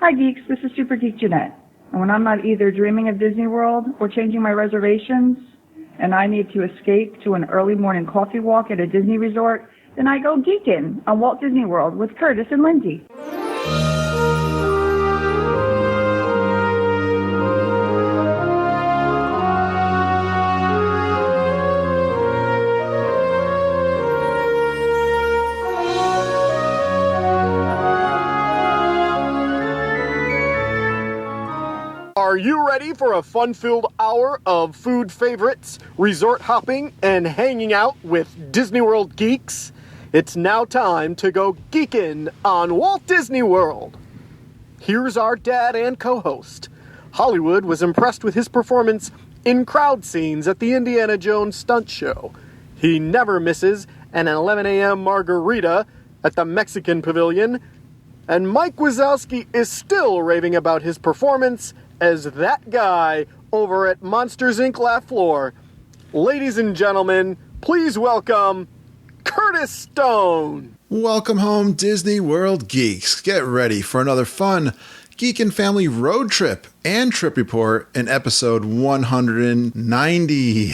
Hi geeks, this is Super Geek Jeanette. And when I'm not either dreaming of Disney World or changing my reservations, and I need to escape to an early morning coffee walk at a Disney resort, then I go Geekin on Walt Disney World with Curtis and Lindsay. Are you ready for a fun-filled hour of food favorites, resort hopping, and hanging out with Disney World geeks? It's now time to go Geekin on Walt Disney World. Here's our dad and co-host. Hollywood was impressed with his performance in crowd scenes at the Indiana Jones stunt show. He never misses an 11 a.m. margarita at the Mexican Pavilion. And Mike Wazowski is still raving about his performance as that guy over at Monsters, Inc. Laugh Floor. Ladies and gentlemen, please welcome Curtis Stone. Welcome home, Disney World geeks. Get ready for another fun Geekin family road trip and trip report in episode 190.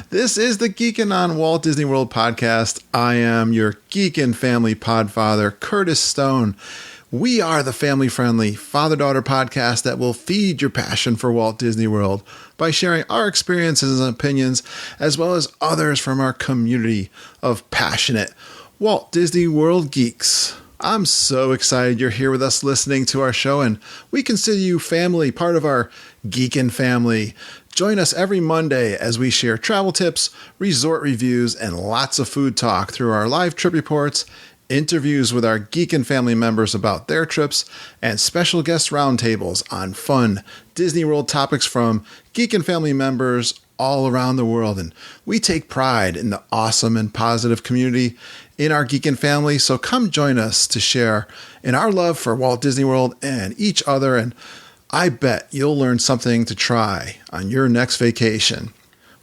This is the Geekin on Walt Disney World podcast. I am your Geekin family podfather, Curtis Stone. We are the family-friendly father-daughter podcast that will feed your passion for Walt Disney World by sharing our experiences and opinions, as well as others from our community of passionate Walt Disney World geeks. I'm so excited you're here with us listening to our show, and we consider you family, part of our Geekin family. Join us every Monday as we share travel tips, resort reviews, and lots of food talk through our live trip reports, interviews with our Geekin family members about their trips, and special guest roundtables on fun Disney World topics from Geekin family members all around the world. And we take pride in the awesome and positive community in our Geekin family, so come join us to share in our love for Walt Disney World and each other, and I bet you'll learn something to try on your next vacation.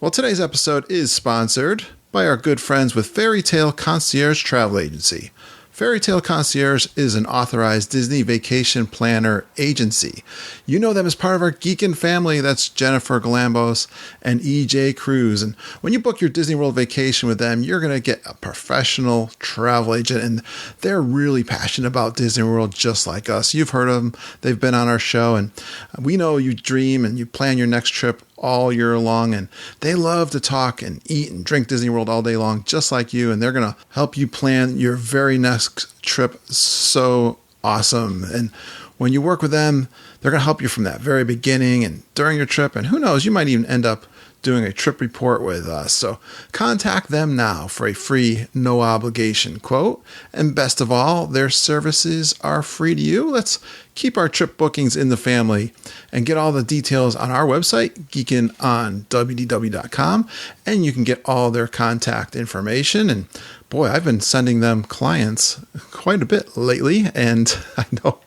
Well, today's episode is sponsored by our good friends with Fairy Tale Concierge Travel Agency. Fairy Tale Concierge is an authorized Disney vacation planner agency. You know them as part of our Geekin family. That's Jennifer Galambos and EJ Cruz. And when you book your Disney World vacation with them, you're going to get a professional travel agent. And they're really passionate about Disney World just like us. You've heard of them. They've been on our show. And we know you dream and you plan your next trip all year long, and they love to talk and eat and drink Disney World all day long, just like you, and they're going to help you plan your very next trip so awesome. And when you work with them, they're going to help you from that very beginning and during your trip, and who knows, you might even end up doing a trip report with us. So contact them now for a free, no obligation quote. And best of all, their services are free to you. Let's keep our trip bookings in the family and get all the details on our website, geekinonwdw.com, and you can get all their contact information. And boy, I've been sending them clients quite a bit lately, and I know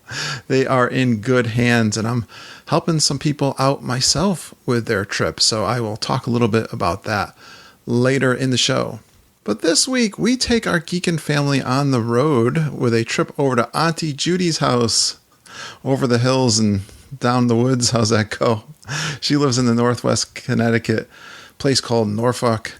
they are in good hands, and I'm helping some people out myself with their trip. So I will talk a little bit about that later in the show. But this week, we take our Geekin family on the road with a trip over to Auntie Judy's house over the hills and down the woods. How's that go? She lives in the Northwest Connecticut place called Norfolk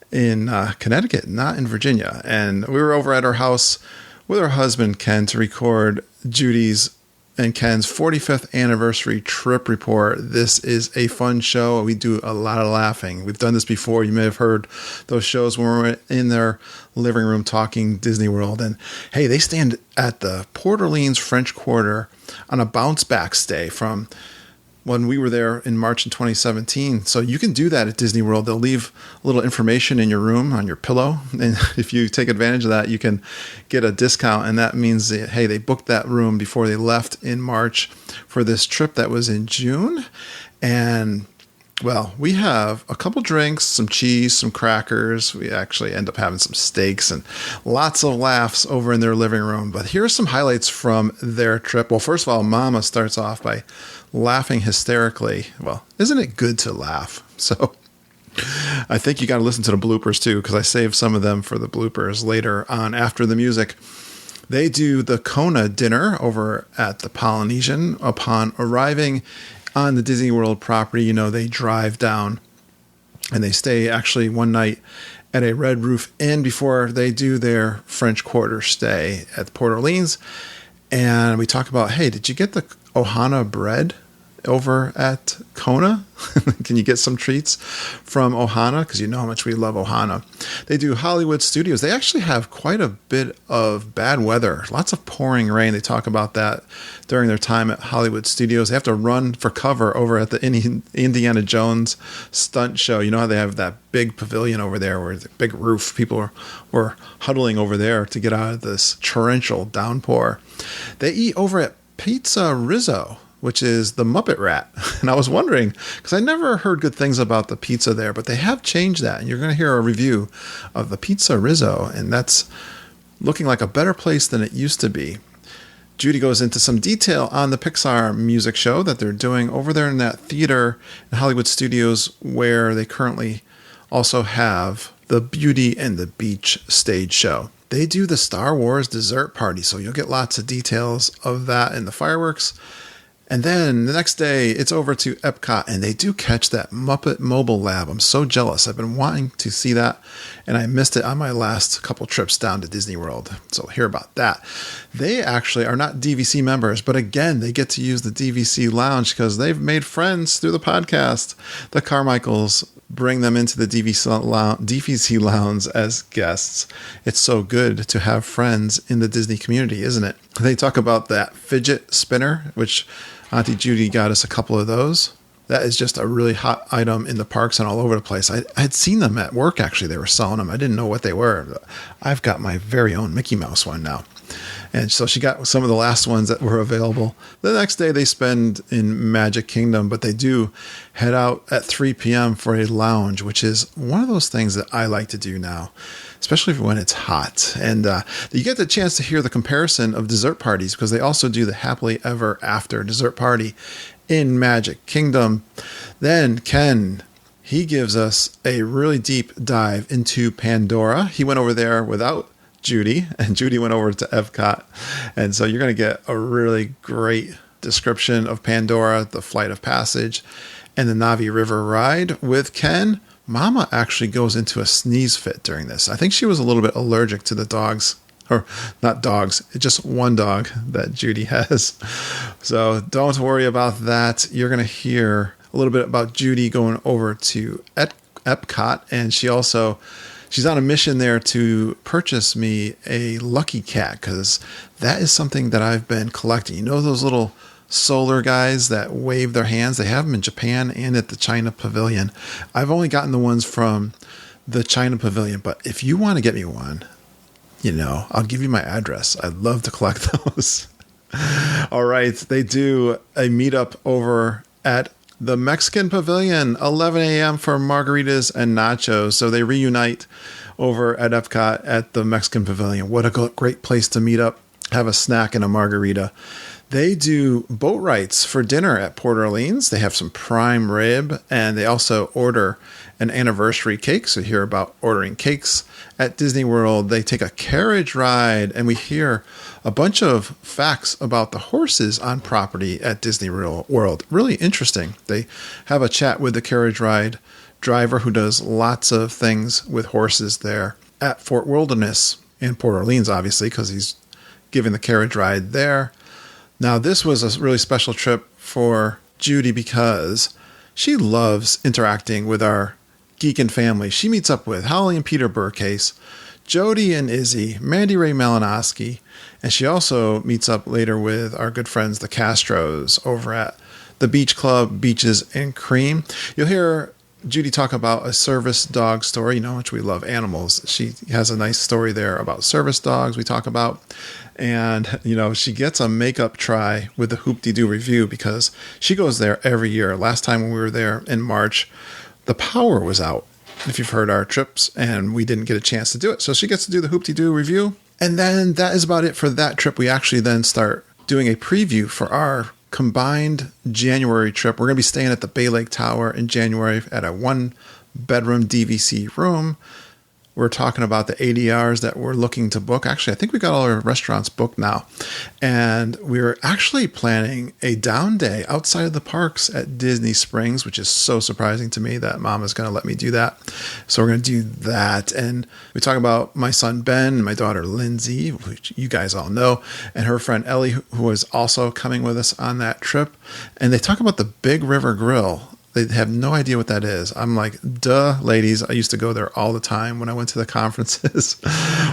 in Connecticut, not in Virginia. And we were over at her house with her husband, Ken, to record Judy's and Ken's 45th anniversary trip report. This is a fun show. We do a lot of laughing. We've done this before. You may have heard those shows when we're in their living room talking Disney World. And hey, they stand at the Port Orleans French Quarter on a bounce back stay from when we were there in March in 2017. So you can do that at Disney World. They'll leave a little information in your room on your pillow. And if you take advantage of that, you can get a discount. And that means that, hey, they booked that room before they left in March for this trip that was in June. And well, we have a couple drinks, some cheese, some crackers. We actually end up having some steaks and lots of laughs over in their living room. But here are some highlights from their trip. Well, first of all, Momma starts off by laughing hysterically. Well, isn't it good to laugh? So I think you got to listen to the bloopers too, because I saved some of them for the bloopers later on after the music. They do the Kona dinner over at the Polynesian. Upon arriving on the Disney World property, they drive down and they stay actually one night at a Red Roof Inn before they do their French Quarter stay at Port Orleans. And we talk about, hey, did you get the Ohana bread over at Kona? Can you get some treats from Ohana? Because you know how much we love Ohana. They do Hollywood Studios. They actually have quite a bit of bad weather, lots of pouring rain. They talk about that during their time at Hollywood Studios. They have to run for cover over at the Indiana Jones stunt show. You know how they have that big pavilion over there where the big roof, people were huddling over there to get out of this torrential downpour. They eat over at Pizza Rizzo, which is the Muppet Rat. And I was wondering, because I never heard good things about the pizza there, but they have changed that. And you're going to hear a review of the Pizza Rizzo, and that's looking like a better place than it used to be. Judy goes into some detail on the Pixar music show that they're doing over there in that theater in Hollywood Studios, where they currently also have the Beauty and the Beach stage show. They do the Star Wars dessert party, so you'll get lots of details of that in the fireworks. And then the next day, it's over to Epcot, and they do catch that Muppet Mobile Lab. I'm so jealous. I've been wanting to see that, and I missed it on my last couple trips down to Disney World. So hear about that. They actually are not DVC members, but again, they get to use the DVC Lounge because they've made friends through the podcast. The Carmichaels bring them into the DVC Lounge as guests. It's so good to have friends in the Disney community, isn't it? They talk about that fidget spinner, which Auntie Judy got us a couple of those. That is just a really hot item in the parks and all over the place. I had seen them at work, actually. They were selling them. I didn't know what they were. I've got my very own Mickey Mouse one now. And so she got some of the last ones that were available. The next day they spend in Magic Kingdom, but they do head out at 3 p.m. for a lounge, which is one of those things that I like to do now, especially when it's hot. And you get the chance to hear the comparison of dessert parties because they also do the Happily Ever After dessert party in Magic Kingdom. Then Ken, he gives us a really deep dive into Pandora. He went over there without Judy, and Judy went over to Epcot. And so you're going to get a really great description of Pandora, the Flight of Passage, and the Navi River ride with Ken. Momma actually goes into a sneeze fit during this. I think she was a little bit allergic to the dogs, or not dogs, just one dog that Judy has. So don't worry about that. You're going to hear a little bit about Judy going over to Epcot, and she's on a mission there to purchase me a Lucky Cat because that is something that I've been collecting. You know those little solar guys that wave their hands? They have them in Japan and at the China Pavilion. I've only gotten the ones from the China Pavilion, but if you want to get me one, I'll give you my address. I'd love to collect those. All right. They do a meetup over at the Mexican Pavilion, 11 a.m. for margaritas and nachos. So they reunite over at Epcot at the Mexican Pavilion. What a great place to meet up, have a snack and a margarita. They do boat rides for dinner at Port Orleans. They have some prime rib, and they also order an anniversary cake. So hear about ordering cakes at Disney World. They take a carriage ride, and we hear a bunch of facts about the horses on property at Disney World. Really interesting. They have a chat with the carriage ride driver who does lots of things with horses there at Fort Wilderness in Port Orleans, obviously, because he's giving the carriage ride there. Now, this was a really special trip for Judy because she loves interacting with our Geekin family. She meets up with Holly and Peter Burcase, Jody and Izzy, Mandy Ray Malinowski, and she also meets up later with our good friends, the Castros, over at the Beach Club, Beaches and Cream. You'll hear Judy talk about a service dog story, which we love animals. She has a nice story there about service dogs we talk about. And, she gets a makeup try with the Hoop-de-Doo review because she goes there every year. Last time when we were there in March, the power was out, if you've heard our trips, and we didn't get a chance to do it. So she gets to do the Hoop-de-Doo review. And then that is about it for that trip. We actually then start doing a preview for our combined January trip. We're going to be staying at the Bay Lake Tower in January at a 1-bedroom DVC room. we're talking about the ADRs that we're looking to book. Actually, I think we got all our restaurants booked now. And we're actually planning a down day outside of the parks at Disney Springs, which is so surprising to me that Mom is going to let me do that. So we're going to do that. And we talk about my son Ben and my daughter Lindsay, which you guys all know, and her friend Ellie, who is also coming with us on that trip. And they talk about the Big River Grill. They have no idea what that is. I'm like, duh, ladies. I used to go there all the time when I went to the conferences.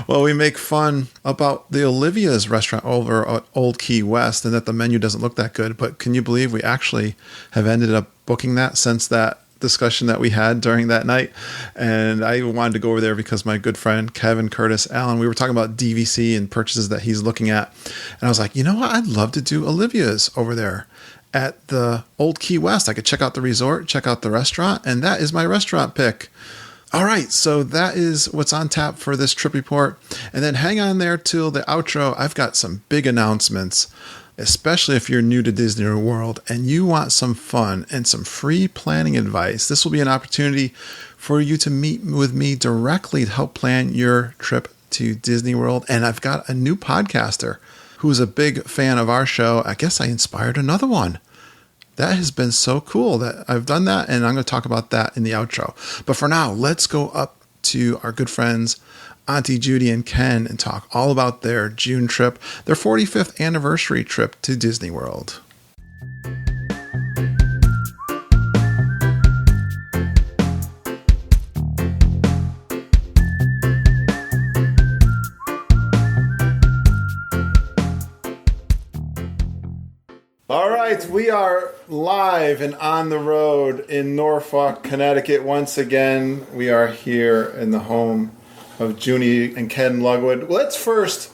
Well, we make fun about the Olivia's restaurant over at Old Key West and that the menu doesn't look that good. But can you believe we actually have ended up booking that since that discussion that we had during that night? And I wanted to go over there because my good friend Kevin Curtis Allen, we were talking about DVC and purchases that he's looking at. And I was like, you know what? I'd love to do Olivia's over there at the Old Key West. I could check out the resort, check out the restaurant, and that is my restaurant pick. All right, so that is what's on tap for this trip report. And then hang on there till the outro. I've got some big announcements, especially if you're new to Disney World and you want some fun and some free planning advice. This will be an opportunity for you to meet with me directly to help plan your trip to Disney World. And I've got a new podcaster who's a big fan of our show. I guess I inspired another one. That has been so cool that I've done that, and I'm going to talk about that in the outro. But for now, let's go up to our good friends, Auntie Judy and Ken, and talk all about their June trip, their 45th anniversary trip to Disney World. All right, we are live and on the road in Norfolk, Connecticut. Once again, we are here in the home of Judy and Ken Lugwood. Let's first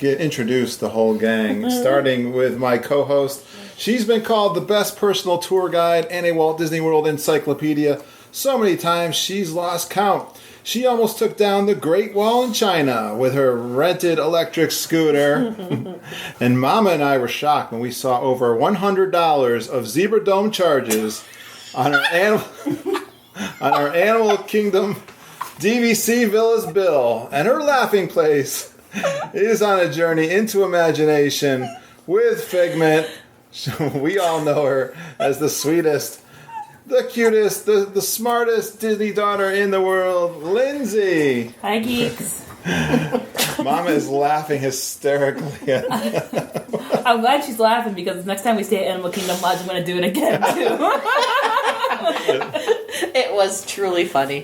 introduce the whole gang, starting with my co-host. She's been called the best personal tour guide and a Walt Disney World encyclopedia so many times she's lost count. She almost took down the Great Wall in China with her rented electric scooter. And Momma and I were shocked when we saw over $100 of Zebra Dome charges on our Animal Kingdom DVC Villas bill. And her laughing place is on a journey into imagination with Figment. We all know her as the sweetest, the cutest, the smartest Disney daughter in the world, Lindsay. Hi, geeks. Momma is laughing hysterically. I'm glad she's laughing because next time we stay at Animal Kingdom Lodge, I'm going to do it again, too. It was truly funny.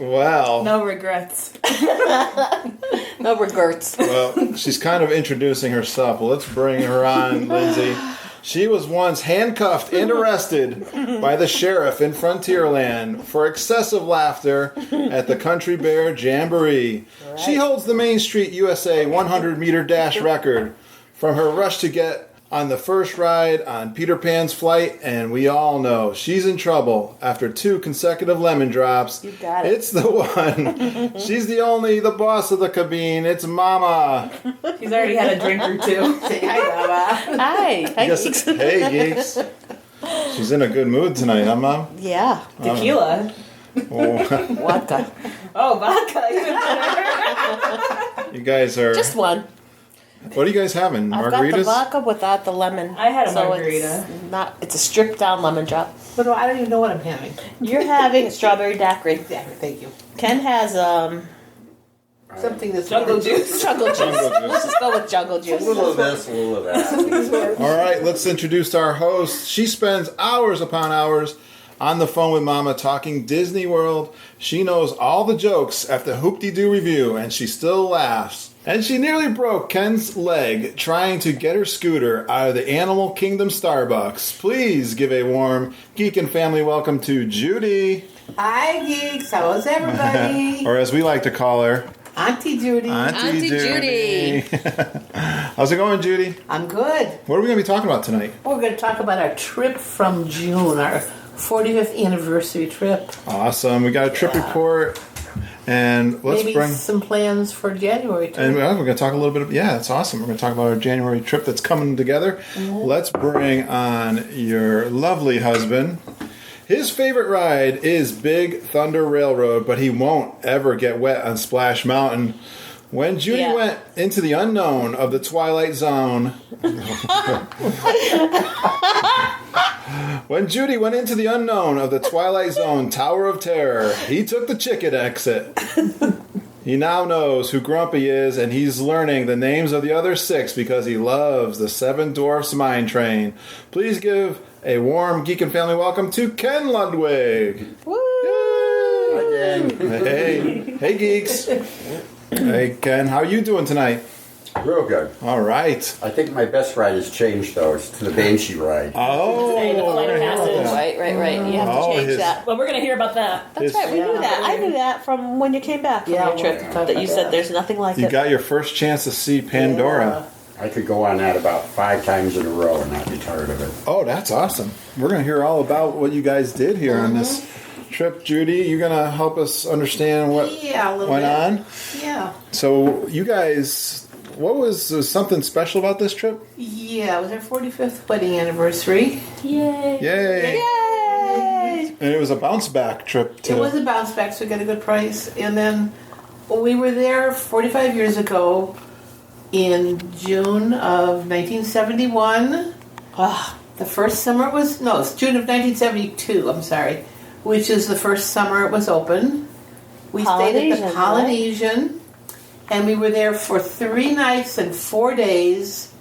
Wow. No regrets. No regrets. Well, she's kind of introducing herself. Well, let's bring her on, Lindsay. She was once handcuffed and arrested by the sheriff in Frontierland for excessive laughter at the Country Bear Jamboree. Right. She holds the Main Street USA 100-meter dash record from her rush to get on the first ride on Peter Pan's flight, and we all know she's in trouble after 2 consecutive lemon drops. You got it. It's the one. She's the boss of the cabine. It's Momma. She's already had a drink or two. Say hi, Mama. Hi. Hi, geeks. Hey, geeks. She's in a good mood tonight, huh, Mom? Yeah. Tequila. Vodka. Oh, vodka. Even better. You guys are... Just one. What are you guys having? I've Margaritas? got the vodka without the lemon. I had a margarita. It's a stripped down lemon drop. But I don't even know what I'm having. You're having a strawberry daiquiri. Exactly, thank you. Ken has Something that's Jungle juice. jungle juice. Let's just go with jungle juice. A little of this, a little of that. All right, let's introduce our host. She spends hours upon hours on the phone with Momma talking Disney World. She knows all the jokes at the Hoop-de-Doo review, and she still laughs. And she nearly broke Ken's leg trying to get her scooter out of the Animal Kingdom Starbucks. Please give a warm Geekin family welcome to Judy. Hi, geeks. How's everybody? Or as we like to call her, Auntie Judy. Auntie Judy. How's it going, Judy? I'm good. What are we going to be talking about tonight? We're going to talk about our trip from June, our 45th anniversary trip. Awesome. We got a trip report. And let's Maybe bring some plans for January too. And we're going to talk a little bit of, that's awesome. We're going to talk about our January trip that's coming together. Mm-hmm. Let's bring on your lovely husband. His favorite ride is Big Thunder Railroad, but he won't ever get wet on Splash Mountain. When Judy went into the unknown of the Twilight Zone... When Judy went into the unknown of the Twilight Zone Tower of Terror, he took the chicken exit. He now knows who Grumpy is, and he's learning the names of the other 6 because he loves the Seven Dwarfs Mine Train. Please give a warm Geekin family welcome to Ken Ludwig. Woo! Hey, geeks. Hey, Ken, how are you doing tonight? Real good. All right. I think my best ride has changed, though. It's to the Banshee ride. Oh, Say the flight of passage. Right. You have to change that. Well, we're gonna hear about that. That's right. We knew that. I knew that from when you came back from your trip. That you said there's nothing like You it. got your first chance to see Pandora. I could go on that about 5 times in a row and not be tired of it. Oh, that's awesome. We're going to hear all about what you guys did here on this trip. Judy, you're going to help us understand what a little went bit. on? Yeah. So, you guys, what was something special about this trip? Yeah, it was our 45th wedding anniversary. Yay! Yay! Yay! And it was a bounce back trip, too. It was a bounce back, so we got a good price. And then we were there 45 years ago in June of 1971. The first summer it's June of 1972, I'm sorry, which is the first summer it was open. We stayed at the Polynesian, and we were there for 3 nights and 4 days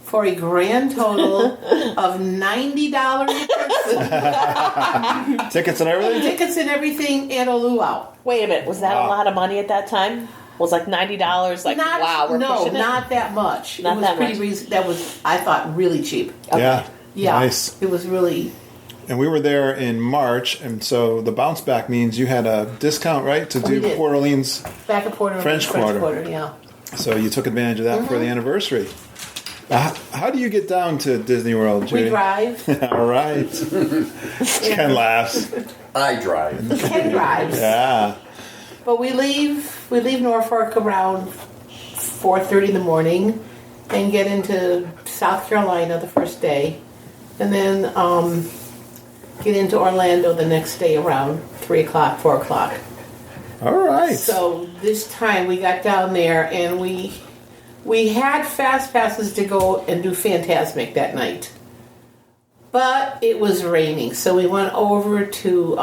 for a grand total of $90 a person. Tickets and everything? Tickets and everything, and a luau. Wait a minute. Was that a lot of money at that time? Was like $90? Like, wow, we're pushing it? Not that much. Not it was that pretty much. That was, I thought, really cheap. Yeah. Yeah. Nice. It was really... And we were there in March, and so the bounce back means you had a discount, right, to do did. Port Orleans. Back at Port French Quarter. Yeah. So you took advantage of that for the anniversary. How do you get down to Disney World, Judy? We drive. All right. Ken laughs. I drive. Ken drives. Yeah. But we leave Norfolk around 4:30 in the morning and get into South Carolina the first day. And then get into Orlando the next day around 3 o'clock, 4 o'clock. All right. So this time we got down there and we had fast passes to go and do Fantasmic that night. But it was raining, so we went over to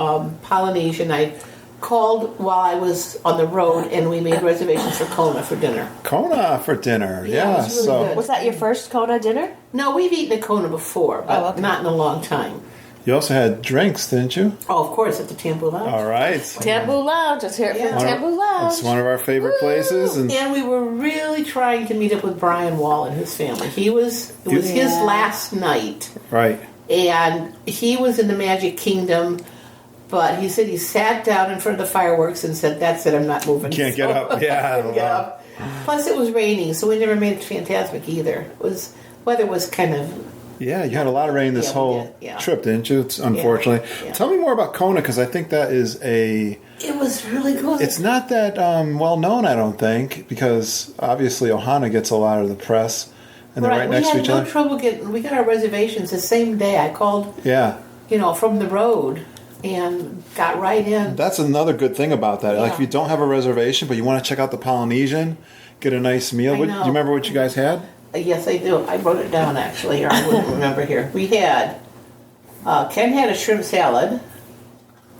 Polynesian. I called while I was on the road, and we made reservations for Kona for dinner. Kona for dinner. Yeah, it was really so good. Was that your first Kona dinner? No, we've eaten at Kona before, but not in a long time. you also had drinks, didn't you? Oh, of course, at the Tambu Lounge. All right. Tambu Lounge. Let's hear it from Tambu Lounge. It's one of our favorite places. And And we were really trying to meet up with Brian Wall and his family. It was his last night. right. And he was in the Magic Kingdom, but he said he sat down in front of the fireworks and said, "That's it, I'm not moving." Can't get up. Yeah. Couldn't get up. Plus, it was raining, so we never made it Fantasmic either. Weather was kind of... Yeah, you had a lot of rain this Yeah, we whole did, yeah. trip, didn't you? It's unfortunately. Yeah. Tell me more about Kona, because I think that is It was really good. It's not that well known, I don't think, because obviously Ohana gets a lot of the press, and they're right next to each We had other. no trouble getting... We got our reservations the same day. I called, Yeah. from the road and got right in. That's another good thing about that. Like, Yeah. if you don't have a reservation, but you want to check out the Polynesian, get a nice meal. I Do know. you remember what you guys had? Yes, I do. I wrote it down, actually, or I wouldn't remember here. We had... Ken had a shrimp salad,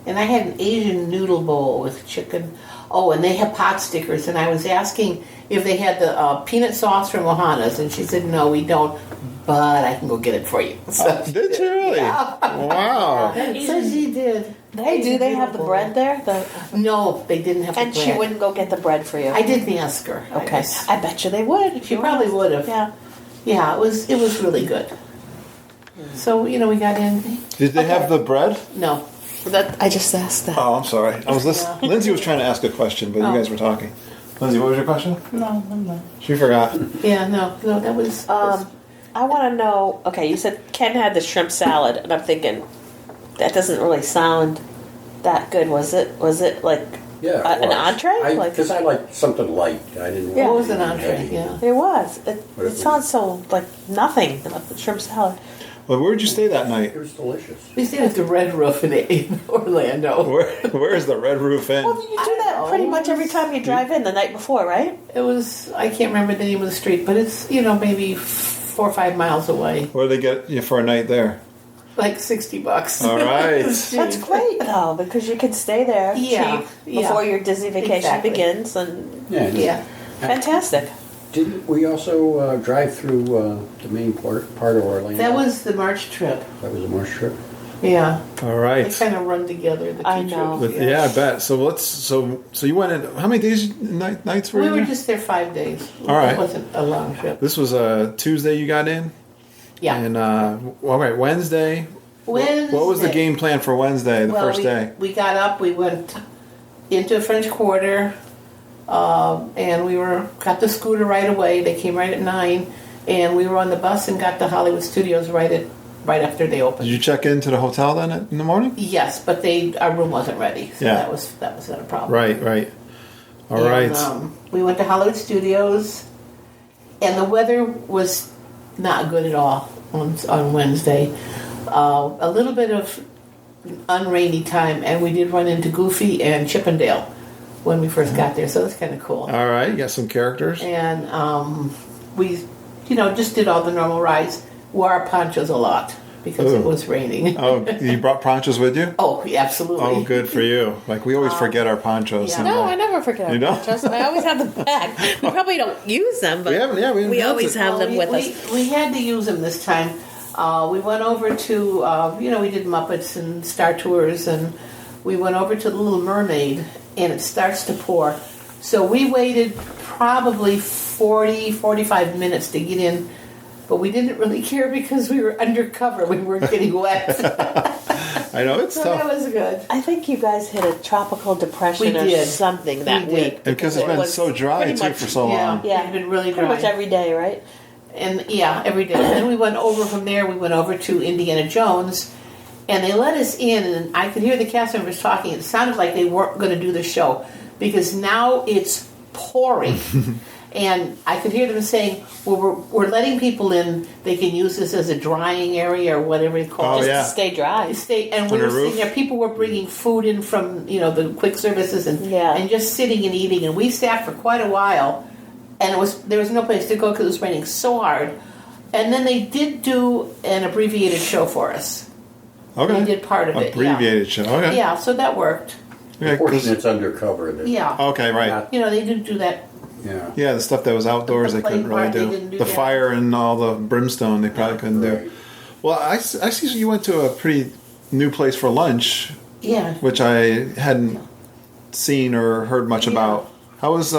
and I had an Asian noodle bowl with chicken. Oh, and they have pot stickers, and I was asking if they had the peanut sauce from Ohana's, and she said, "No, we don't, but I can go get it for you." So Did you really? Yeah. Wow. So she did. Hey, do they have the bread there? No, they didn't have And the bread. she wouldn't go get the bread for you. I didn't ask her. Okay. I bet you they would. She probably would have. Yeah. Yeah, it was really good. So, we got in. Did they have the bread? No. I just asked that. Oh, I'm sorry. I was listening. Lindsay was trying to ask a question, but you guys were talking. Lindsay, what was your question? No, I'm not. She forgot. Yeah, no, that was... I want to know. Okay, you said Ken had the shrimp salad, and I'm thinking that doesn't really sound that good. Was it? Was it like Yeah, an entree? Because I like something light. I didn't Yeah. What want was an anything entree? heavy. Yeah. It was. But It sounds so like nothing about the shrimp salad. Well, where did you stay that night? It was delicious. We stayed at the Red Roof in Orlando. Where's the Red Roof Inn? Well, you do that pretty much every time you drive in the night before, right? It was, I can't remember the name of the street, but it's, maybe 4 or 5 miles away. What do they get you for a night there? Like $60. All right. That's great, though, because you can stay there Yeah, cheap before yeah. your Disney vacation Exactly. begins. And Yeah. fantastic. Didn't we also drive through the main part of Orlando? That was the March trip. That was a March trip. Yeah. All They right. kind of run together, the two I know. trips. Yeah, I bet. So you went in. How many days, nights were We you were there? just there 5 days. All right. It wasn't a long trip. This was a Tuesday you got in? Yeah. And, all right, Wednesday. Wednesday. What was the game plan for Wednesday, the first day? We got up, we went into French Quarter, and we got the scooter right away. They came right at 9, and we were on the bus and got to Hollywood Studios right after they opened. Did you check into the hotel then in the morning? Yes, but our room wasn't ready, so Yeah. that was not a problem. Right. All And, right. we went to Hollywood Studios, and the weather was not good at all on Wednesday. A little bit of unrainy time, and we did run into Goofy and Chippendale when we first got there, so that's kind of cool. All right, you got some characters. And we, just did all the normal rides. Wore our ponchos a lot because it Ooh. was raining. Oh, you brought ponchos with you? Oh, yeah, absolutely. Oh, good for you. Like, we always forget our ponchos. yeah. and, No, I never forget You our don't? ponchos. I always have them back. We probably don't use them, but We haven't always have them with us. We had to use them this time. We went over to, we did Muppets and Star Tours, and we went over to the Little Mermaid, and it starts to pour. So we waited probably 45 minutes to get in, but we didn't really care because we were undercover. We weren't getting wet. I know, it's So tough. that was good. I think you guys hit a tropical depression We or did. something that We did. week. And because it's it been was so dry, pretty too, much- for so Yeah, long. Yeah. it's been really Pretty dry. much every day, right? And yeah, every day. And then we went over from there, we went over to Indiana Jones, and they let us in, and I could hear the cast members talking. It sounded like they weren't going to do the show because now it's pouring. And I could hear them saying, well, we're letting people in, they can use this as a drying area or whatever it's called. Oh, Just yeah. to stay dry. And we Under were a roof? sitting there, people were bringing food in from, the quick services and Yeah. and just sitting and eating. And we sat for quite a while, and there was no place to go because it was raining so hard. And then they did do an abbreviated show for us. Okay. They did part of it, yeah. Abbreviated show. Okay. Yeah, so that worked. Yeah, The portion 'cause- that's undercover. Yeah. okay, right. Not- They did do that. Yeah. Yeah, the stuff that was outdoors, The they couldn't play really part, they do. didn't do The that. fire and all the brimstone, they probably couldn't Right. do. Well, I see you went to a pretty new place for lunch, Yeah. which I hadn't seen or heard much Yeah. about. How was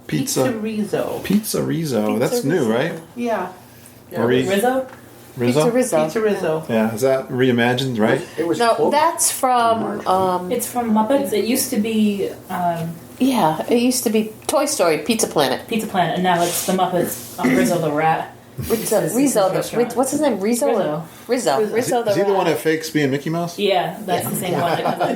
pizza? Rizzo. Pizza Rizzo. That's new, Rizzo. right? Yeah. Marie- Rizzo? Rizzo? Pizza Rizzo. Pizza Rizzo. Yeah, is that reimagined, right? It was No, close. that's from, It's from Muppets. It used to be yeah, it used to be Toy Story, Pizza Planet. Pizza Planet, and now it's the Muppets. Rizzo the Rat. Rizzo, It's Rizzo, his restaurant. what's his name? Rizzo? Rizzo. Rizzo. Rizzo the Is he the rat. one that fakes being Mickey Mouse? Yeah, that's the same one. That comes like,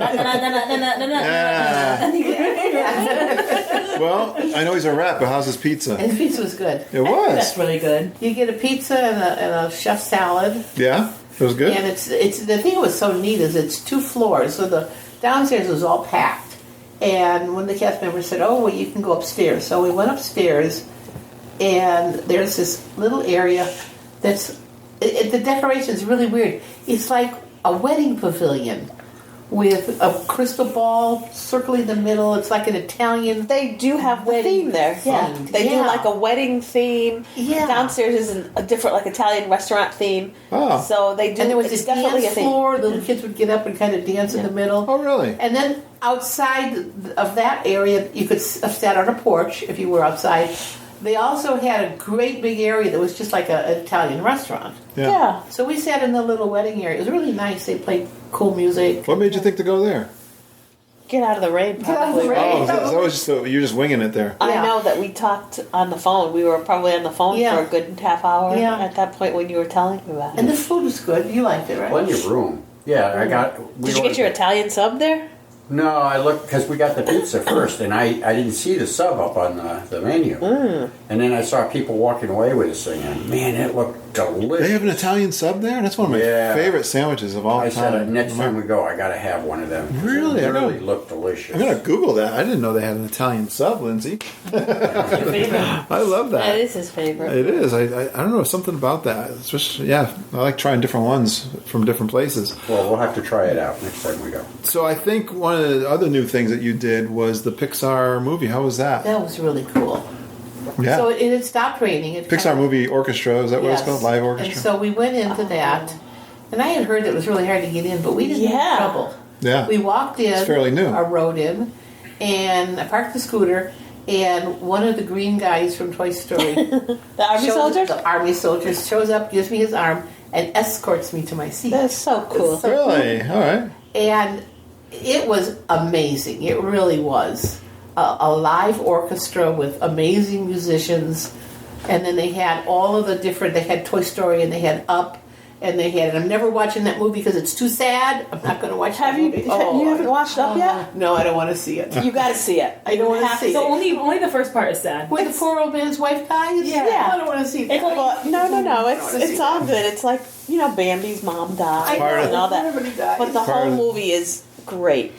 Well, I know he's a rat, but how's his pizza? And the pizza was good. It That's was. really good. You get a pizza and a chef salad. Yeah, it was good. And it's the thing that was so neat is it's 2 floors, so the downstairs was all packed. And one of the cast members said, "Oh, well, you can go upstairs." So we went upstairs, and there's this little area that's the decoration's really weird. It's like a wedding pavilion with a crystal ball circling the middle. It's like an Italian. They do have the Wedding theme there. Yeah, themed. they do Yeah. like a wedding theme. Yeah. Downstairs is a different, like Italian restaurant theme. Oh. So they do. And there was it's this definitely dance a theme. floor. The little kids would get up and kind of dance in the middle. Oh, really? And then outside of that area, you could have sat on a porch if you were outside. They also had a great big area that was just like an Italian restaurant. Yeah. So we sat in the little wedding area. It was really nice. They played cool music. What made you think to go there? Get out of the rain. Get out of the Probably. rain. Oh, that was just you're just winging it there. I Yeah. know that we talked on the phone. We were probably on the phone Yeah. for a good half hour Yeah. at that point when you were telling me about it. And the food was good. You liked it, right? Plenty of room. Yeah, I got. Did you get your Italian sub there? No, I looked because we got the pizza first, and I didn't see the sub up on the menu. And then I saw people walking away with this thing, and man, it looked delicious. They have an Italian sub there? That's one of my Yeah. favorite sandwiches of all I time. said next time we go, I got to have one of them. Really? They I know. really look delicious. I'm going to Google that. I didn't know they had an Italian sub, Lindsay. Your favorite. I love that. That is his favorite. It is. I don't know, something about that. It's just, yeah, I like trying different ones from different places. Well, we'll have to try it out next time we go. So I think one of the other new things that you did was the Pixar movie. How was that? That was really cool. Yeah. So it had stopped raining. It Pixar kind of- movie orchestra, is that what it's Yes. called? Live orchestra? And so we went into that, and I had heard it was really hard to get in, but we didn't Yeah. have trouble. Yeah. We walked in, It's fairly new. I rode in, and I parked the scooter, and one of the green guys from Toy Story, The army soldiers? the army soldiers, shows up, gives me his arm, and escorts me to my seat. That's so cool. So Really? All right. And it was amazing. It really was. A live orchestra with amazing musicians. And then they had all of the different, they had Toy Story and they had Up. And they had, and I'm never watching that movie because it's too sad. I'm not going to watch Have that you? movie. You haven't watched Up yet? No, I don't want to see it. You got to see it. I don't want to have see it. So only the first part is sad. Where the poor old man's wife dies? Yeah. I don't want to see that. It's like, no. I don't wanna It's see all that. good. It's like, Bambi's mom died I know, and all that. everybody dies. But the Part whole of- movie is great.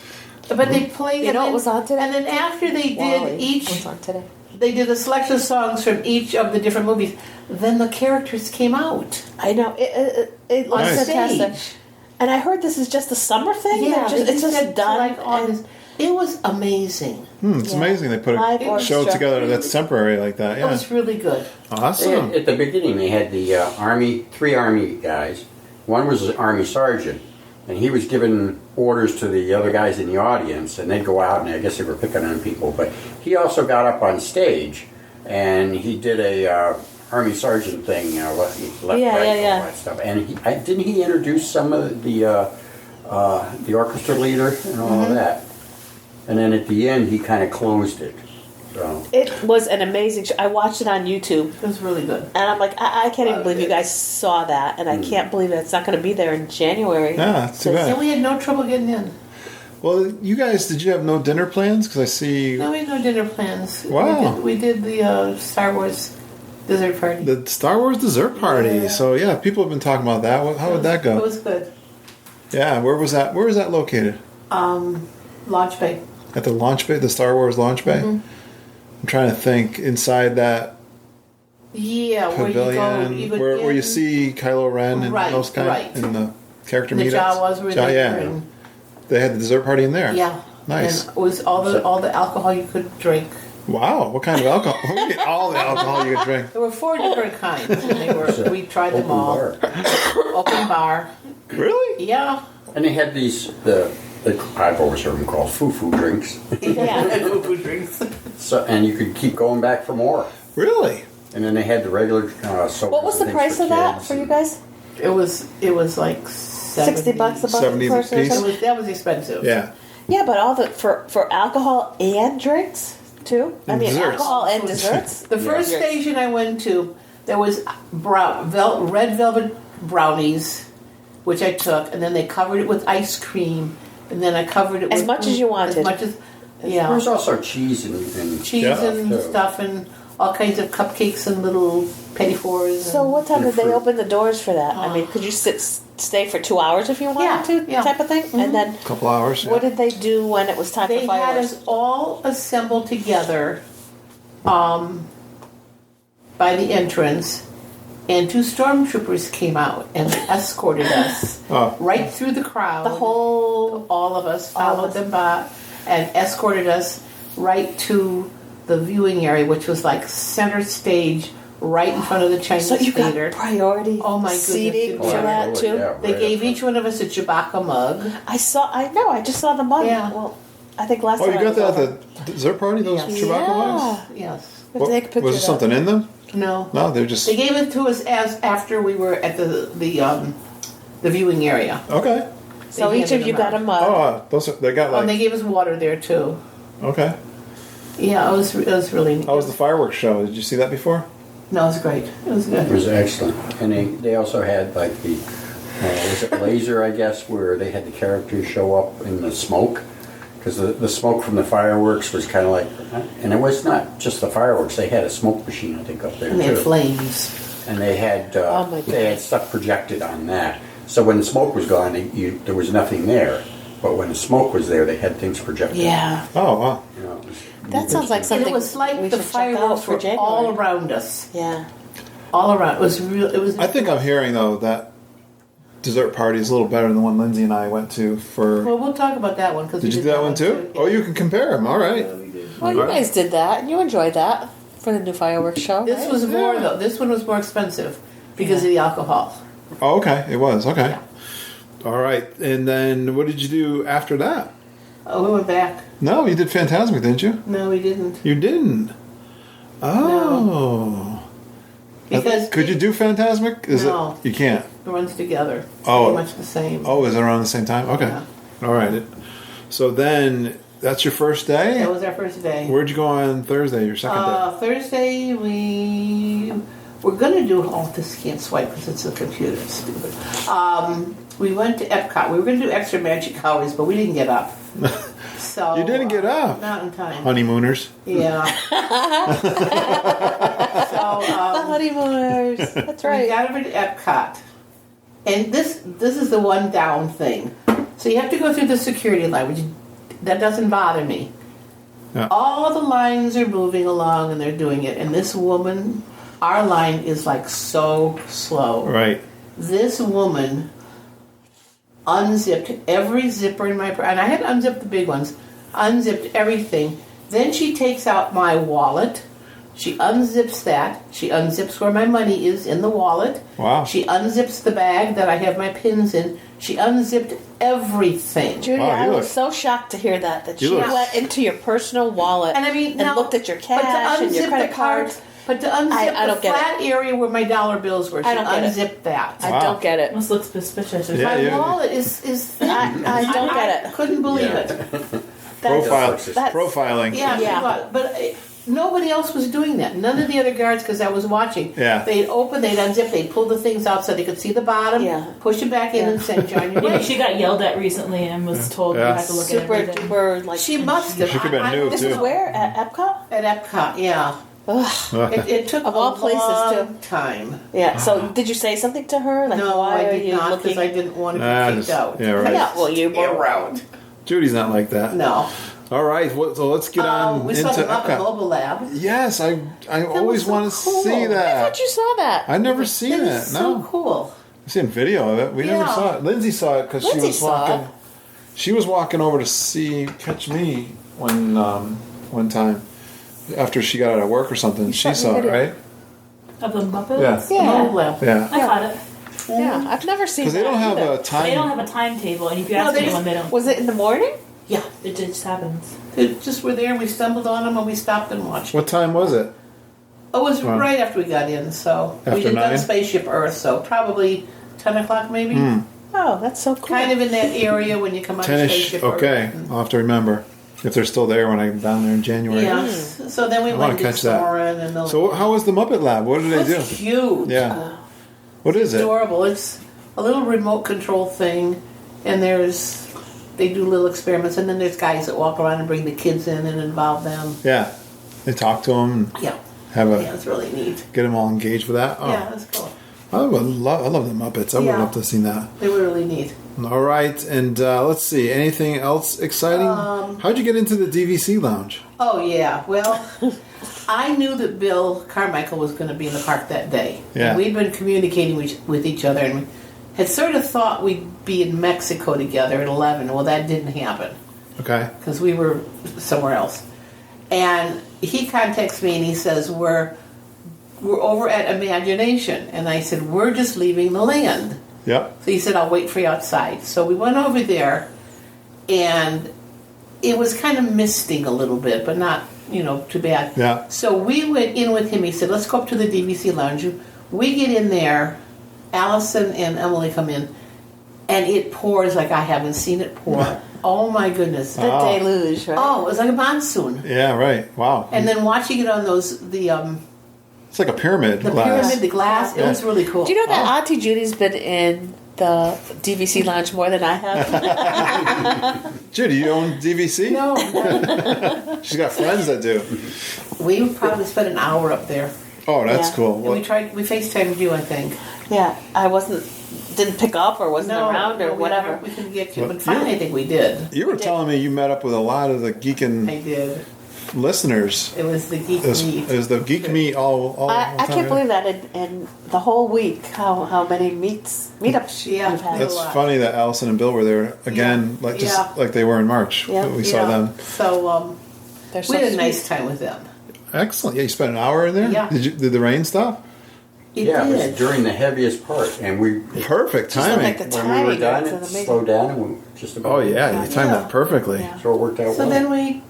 But they played. You know and what was on today? And then after they did Wall-E each, was on today. they did a selection of songs from each of the different movies. Then the characters came out. I know it looks On fantastic. stage. And I heard this is just a summer thing. Yeah, It's they just said done. like August. and It was amazing. It's Yeah. amazing they put Live a orchestra. show together that's temporary like that. It Yeah. was really good. Awesome. At the beginning, they had the three army guys. One was an army sergeant, and he was giving orders to the other guys in the audience, and they'd go out, and I guess they were picking on people. But he also got up on stage, and he did a army sergeant thing, left, right, Yeah. all that stuff. And didn't he introduce some of the orchestra leader and all of that? And then at the end, he kind of closed it. So. It was an amazing show. I watched it on YouTube. It was really good. And I'm like, I can't even believe you guys saw that. And I can't believe that it's not going to be there in January. Yeah, that's too And bad. we had no trouble getting in. Well, you guys, did you have no dinner plans? Because I see No, we had no dinner plans. Wow. We did the Star Wars dessert party. the Star Wars dessert party. Yeah. So yeah, people have been talking about that. How would that It go? was good. Yeah, where was that? Where was that located? Launch Bay. At the launch bay, the Star Wars launch bay. I'm trying to think inside that Yeah, pavilion where you go where you in. see Kylo Ren and Right, those kind right. and the character The meetups. Jawas were there. Yeah, and- they had the dessert party in there. yeah. Nice. And it was all the alcohol you could drink. Wow, what kind of alcohol? What do you mean, all the alcohol you could drink. There were 4 different kinds. And we tried them Open all. bar. Open bar. Really? Yeah. And they had these, I've always heard them called foo-foo drinks. Yeah. Food drinks. So, and you could keep going back for more. Really? And then they had the regular sodas. What was the and things price of that kids for you and- guys? It was like 70 $60 a 70 person or piece? something? That was expensive. Yeah. Yeah, but all the for alcohol and drinks too. I And mean, desserts. alcohol and desserts. The first Yeah. station I went to, there was red velvet brownies, which I took, and then they covered it with ice cream, and then I covered it As with much as you wanted. As much as There was yeah, also cheese and cheese Yeah. and too. stuff, and all kinds of cupcakes and little petit fours. So what time and did they fruit. open the doors for that? I mean, could you stay for 2 hours if you wanted Yeah, to, yeah. type of thing? And then A couple hours. what did they do when it was time They for had fireworks? us all assembled together by the entrance, and 2 stormtroopers came out and escorted us Oh. right through the crowd. The whole All of us All of followed us. them by and escorted us right to the viewing area, which was like center stage, right in front of the Chinese so you got theater. priority Oh my goodness, seating it for was- that really, too. yeah. They Right gave up each one of us a Chewbacca mug. I just saw the mug. Yeah. Well, I think last Oh, time you I got was that over. at the dessert party? Those Yes. Chewbacca Yeah. ones? Yes. We have to take a picture Was there of that. something in them? No. No, they're just They gave it to us as after we were at the viewing area. okay. So They each of handed you them got a out. mug. Oh, those they got Oh, and they like gave us water there too. okay. Yeah, it was really neat. How was the fireworks show? Did you see that before? No, it was great. It was It good. was excellent. And they also had like the, was it laser, I guess, where they had the characters show up in the smoke. Because the smoke from the fireworks was kind of like, and it was not just the fireworks. They had a smoke machine, I think, up there And they had too. flames. and they had Oh, my they had stuff projected on that. So when the smoke was gone, there was nothing there. But when the smoke was there, they had things projected. Yeah. Oh, wow. You know, it was That sounds like And something it was like we the should check out fireworks for were January. all around us. Yeah. All around. It was real. It was. I think I'm hearing, though, that dessert party is a little better than the one Lindsay and I went to for... Well, we'll talk about that one because Did you do that one too? Oh, you can compare them. All right. Well, you guys did that, and you enjoyed that for the new fireworks show. This right? was more Yeah. though. This one was more expensive because of the alcohol. Oh, okay. It was. Okay. Yeah. All right. And then what did you do after that? Oh, we went back. No, you did Phantasmic, didn't you? No, we didn't. You didn't. Oh. Because Could you do Phantasmic? No. You can't. it runs together. It's Oh. pretty much the same. Oh, is it around the same time? Okay. Yeah. All right. So then, that's your first day? That was our first day. Where'd you go on Thursday, your second day? Thursday we're gonna do. Oh, this can't swipe because it's a computer. It's stupid. We went to Epcot. We were gonna do extra magic hours, but we didn't get up. So You didn't get up? Not in time. Honeymooners. Yeah. The honeymooners. That's We right. got over to Epcot, and this is the one down thing. So you have to go through the security line, which that doesn't bother me. Yeah. All the lines are moving along and they're doing it, and this woman, our line is like so slow. Right. This woman unzipped every zipper in my purse, and I had unzipped the big ones, unzipped everything. Then she takes out my wallet. She unzips that. She unzips where my money is in the wallet. Wow. She unzips the bag that I have my pins in. She unzipped everything. Judy, Wow, I you was look- so shocked to hear that You she look- went into your personal wallet And I mean, now, looked at your but cash to and your unzip credit the cards. But to unzip I the don't get flat area where my dollar bills were, she I don't get it. unzipped that. I Wow. don't get it. Must look suspicious. Or Yeah, something. My yeah. wallet is thin. I don't get it. Couldn't believe Yeah. it. That's- Profiling. Yeah, Yeah. but nobody else was doing that. None of the other guards, because I was watching. Yeah. They'd open, they'd unzip, they'd pull the things out so they could see the bottom. Yeah. Push it back in and send you on your Yeah, way. she got yelled at recently and was told Yeah. you have to look super at everything. duper like. She must have. She could've been new, This too. is where at Epcot. At Epcot, yeah. Ugh. It took Of all a places, long too. time. Yeah. So did you say something to her? Like, No, why I are did you not looking? because I didn't want to Ah, get kicked just- out. yeah, right. Yeah. Well, you were. Out. Judy's not like that. No. All right. So let's get on We into saw the Muppet Epcot. Global Lab. Yes, I always so want to cool. see I that. thought you saw that. I've never seen It it. is so No. cool. I've seen video of it. We never Yeah. saw it. Lindsay saw it because she Lindsay was saw walking. it. She was walking over to catch me one time after she got out of work or something. She sent me saw it, video. right? Of the Muppets? Yeah. The Yeah. Global Lab. Yeah. I caught it. Yeah. I've never seen Because that. they don't have either. a time. They don't have a timetable, and if you No, ask they anyone, just- they don't. Was it in the morning? Yeah. It just happens. It just were there. We stumbled on them and we stopped and watched. What time was it? It was Wow. right after we got in, so After we had 9? done Spaceship Earth, so probably 10 o'clock maybe. Oh, that's so cool. Kind of in that area when you come on 10ish. Spaceship Okay. Earth. I'll have to remember if they're still there when I'm down there in January. Yeah. So then we I went wanna to catch that. Soarin' and the. So how was the Muppet Lab? What did they do? It's huge. Yeah. What is it? Adorable. It's a little remote control thing, and they do little experiments, and then there's guys that walk around and bring the kids in and involve them. Yeah. They talk to them and Yeah. have Yeah, it's really neat. get them all engaged with that. Oh, Yeah, that's cool. I love the Muppets. I would Yeah. love to have seen that. They were really neat. All right, and let's see. Anything else exciting? How'd you get into the DVC lounge? Oh yeah. Well, I knew that Bill Carmichael was going to be in the park that day. Yeah. And we'd been communicating with each other, and we had sort of thought we'd be in Mexico together at 11. Well, that didn't happen Okay. because we were somewhere else. And he contacts me and he says we're over at Imagination, and I said we're just leaving the land. Yep. So he said, I'll wait for you outside. So we went over there, and it was kind of misting a little bit, but not, too bad. Yeah. So we went in with him. He said, let's go up to the DVC lounge. We get in there. Allison and Emily come in, and it pours like I haven't seen it pour. Oh, my goodness. The Oh. deluge, right? Oh, it was like a monsoon. Yeah. Right. Wow. And then watching it on It's like a pyramid the glass. pyramid, the glass, it was really cool. Do you know that Auntie Judy's been in the DVC lounge more than I have? Judy, you own DVC? No, She's got friends that do. we probably spent an hour up there. Oh, that's Yeah. cool. And What- we FaceTimed you, I think. Yeah, I didn't pick up or wasn't around or whatever. We couldn't get you, What? but finally I think we did. you were telling me you met up with a lot of the I Geekin did. listeners. It was the geek It was, meet. it was the Geek Meet all I the can't time. believe that in the whole week how many meetups Yeah. you've had. That's a lot. funny that Allison and Bill were there again, Yeah. like just Yeah. like they were in March. Yeah. We saw them. So They're so we had a sweet. nice time with them. Excellent. Yeah, you spent an hour in there. Yeah. Did the rain stop? It Yeah, it did. was during the heaviest part, and we Perfect Just timing. like the when we were timing, done, it's it amazing. slowed down, and we just about. Oh yeah, you timed Yeah. that perfectly. Yeah. So it worked out So well. then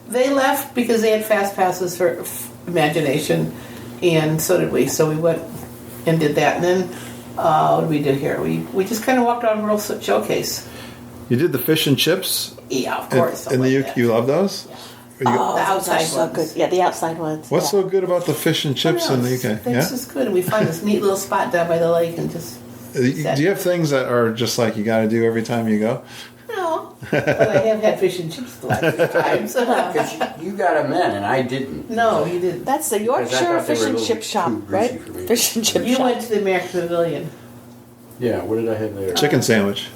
they left because they had fast passes for Imagination, and so did we. So we went and did that, and then what did we do here? We just kind of walked around World Showcase. You did the fish and chips Yeah, of in, course. in the like UK. that. You love those? Or you- Oh, The those outside are so ones. good. Yeah, the outside ones. What's yeah. so good about the fish and chips in the UK? That's just good. And we find this neat little spot down by the lake and just. Do you have things that are just like you got to do every time you go? No. But I have had fish and chips the last few times. Because you got them in, and I didn't. No, you didn't. That's the Because I Yorkshire thought they Fish were a and little Chip Shop, too greasy right? for me. Fish and Chip You Shop. went to the American Pavilion. Yeah, what did I have there? Chicken sandwich.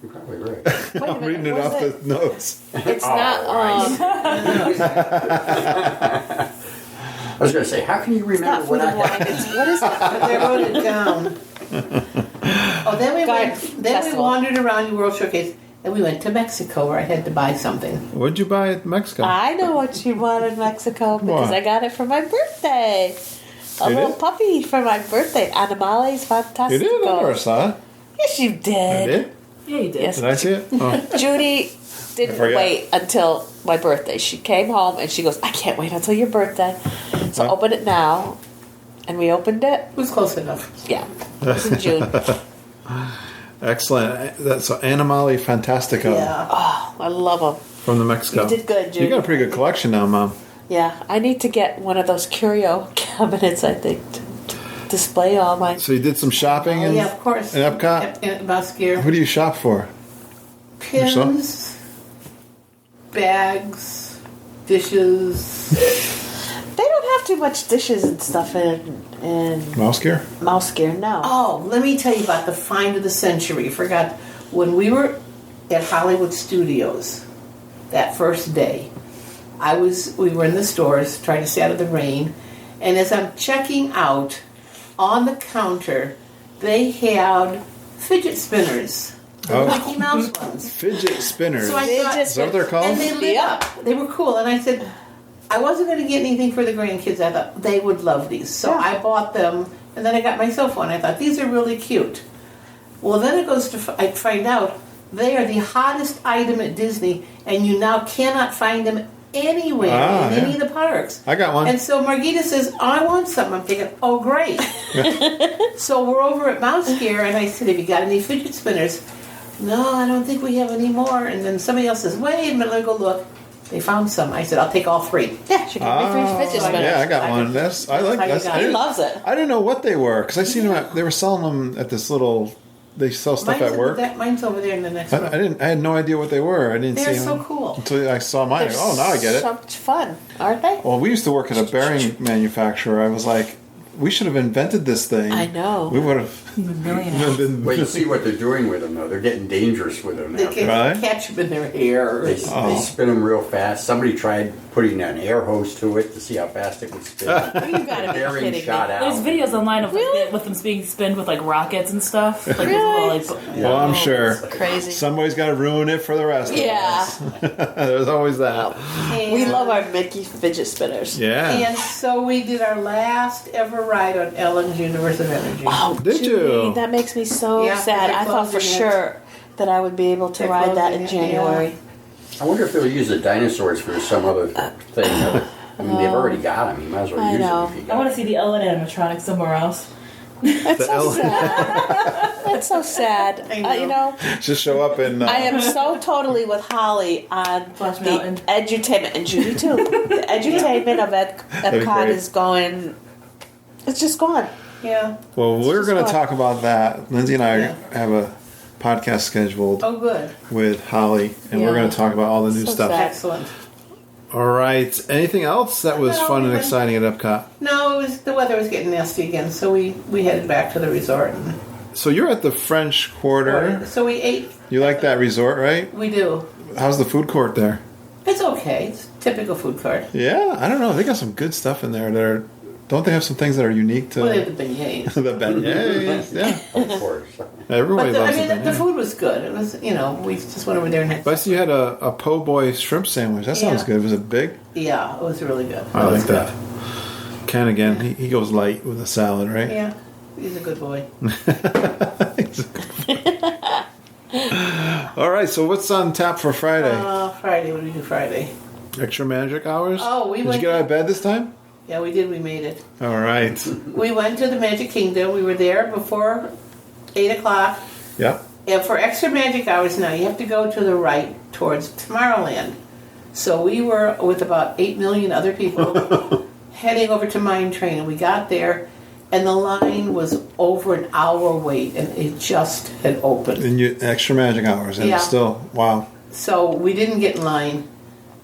You're probably right. Wait a I'm reading it minute, off was the notes. It's Oh, not. I was going to say, how can you It's not remember food what I and wine. had? It's, what is it? But they wrote it down. Oh, then we Garden went. Then we Festival. wandered around the World Showcase, and we went to Mexico where I had to buy something. What'd you buy at Mexico? I know what you want in Mexico because What? I got it for my birthday. A You little did? puppy for my birthday. Animales Fantasticos. You did? I never saw it. Yes, you I did. did? Yeah, you did. Yes. Did I see it? Oh. Judy didn't I forgot. wait until my birthday. She came home and she goes, I can't wait until your birthday. So Huh? open it now. And we opened it. It was close enough. Yeah. It was in June. Excellent. That's Animale Fantastico Yeah. Oh, I love them. from the Mexico. You did good, Judy. You got a pretty good collection now, Mom. Yeah. I need to get one of those curio cabinets, I think, to display all my... So you did some shopping in, Yeah, of course. in Epcot? In Basquiat. Who do you shop for? Pins, bags, dishes. They don't have too much dishes and stuff in Mouse gear? Mouse Gear, no. Oh, let me tell you about the find of the century. Forgot when we were at Hollywood Studios that first day. We were in the stores trying to stay out of the rain, and as I'm checking out, on the counter they had fidget spinners, the Oh. Mickey Mouse ones. Fidget spinners. So I Fidget thought, Is that what they're called? and they lit Yeah. up. They were cool, and I said, I wasn't going to get anything for the grandkids. I thought they would love these, so Yeah. I bought them, and then I got myself one. I thought these are really cute. Well, then it goes to I find out they are the hottest item at Disney, and you now cannot find them anywhere in any of the parks. I got one. And so Margita says, I want some. I'm thinking, oh, great. So we're over at Mouse Gear, and I said, have you got any fidget spinners? No, I don't think we have any more. And then somebody else says, wait a minute, let me go look. They found some. I said, I'll take all three. Yeah, she got me 3 fidget spinners. Yeah, I got one. I like How you that. got I it? He didn't, loves it. I didn't know what they were because I seen them. They were selling them at this little. They sell stuff Mine's at work. Mine's over there in the next I room. didn't. I had no idea what they were. I didn't They're see so them cool. until I saw mine. They're Oh, now I get it. so much fun, aren't they? Well, we used to work at a bearing manufacturer. I was like, we should have invented this thing. I know. We would have. Millionaire. Well, you see what they're doing with them, though. They're getting dangerous with them They now. can Right. catch them in their hair. They spin them real fast. Somebody tried putting an air hose to it to see how fast it would spin. You gotta be Bearing kidding shot me. out. There's videos online of like, Really? with them being spinned with like rockets and stuff. Like, those Really? little, like, Well, I'm sure Crazy. somebody's got to ruin it for the rest of Yeah. us. There's always that. We love our Mickey fidget spinners. Yeah. And so we did our last ever ride on Ellen's Universe of Energy. Oh, Did Judy, you? That makes me so Yeah, sad. they're I thought for closing it. sure that I would be able to They're ride that in closing it, January. I wonder if they'll use the dinosaurs for some other thing. I mean, they've already got them. You might as well I use know. them if you I got want them. to see the Ellen animatronic somewhere else. That's The so Ellen- sad. That's so sad. I know. You know, Just show up in. I am so totally with Holly on Splash the Mountain. edutainment, and Judy too. The edutainment of be Epcot great. is going. It's just gone. Yeah. Well, we're just going to fun. talk about that. Lindsay and I Yeah. have a podcast scheduled Oh, good. with Holly, and we're Yeah. going to talk about all the new So stuff. sad. Excellent. All right. Anything else that was No, fun we and went- exciting at Epcot? No, the weather was getting nasty again, so we headed back to the resort. So you're at the French Quarter. So we ate. You like that resort, right? We do. How's the food court there? It's okay. It's typical food court. Yeah, I don't know. They got some good stuff in there. Don't they have some things that are unique to Well, they have the beignets. the beignets? Yeah, Of course. everybody But loves the the food beignet. was good. It was, we just went over there and had. But I see you had a po' boy shrimp sandwich. That sounds Yeah. good. Was it big? Yeah, it was really good. I It was like that. Ken again. He goes light with the salad, right? good. Yeah, he's a good boy. All right. So what's on tap for Friday? Friday, what did we do Friday? Extra magic hours? Oh, we Did went- you get out of bed this time? Yeah, we did. We made it. All right. We went to the Magic Kingdom. We were there before 8 o'clock. Yep. And for extra magic hours now, you have to go to the right towards Tomorrowland. So we were with about 8 million other people heading over to Mine Train, and we got there, and the line was over an hour wait, and it just had opened. And you extra magic hours, and Yeah. it's still wow. So we didn't get in line.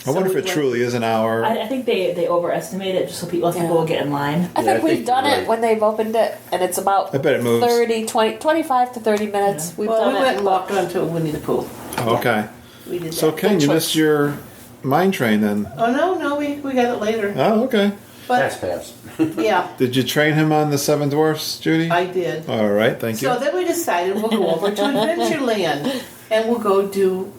I wonder if we it went- truly is an hour. I think they overestimate it just so people will get in line. I Yeah, think I we've think done you're it right. when they've opened it, and it's about I bet it moves. 25 to 30 minutes. We've Well, done we it. went and walked onto Winnie the Pooh. Oh, okay. We did So that. Ken, Good you choice. missed your mine train then. Oh, no, we got it later. Oh, okay. Pass, But, pass. yeah, Did you train him on the Seven Dwarfs, Judy? I did. All right, thank you. So then we decided we'll go over to Adventureland, and we'll go do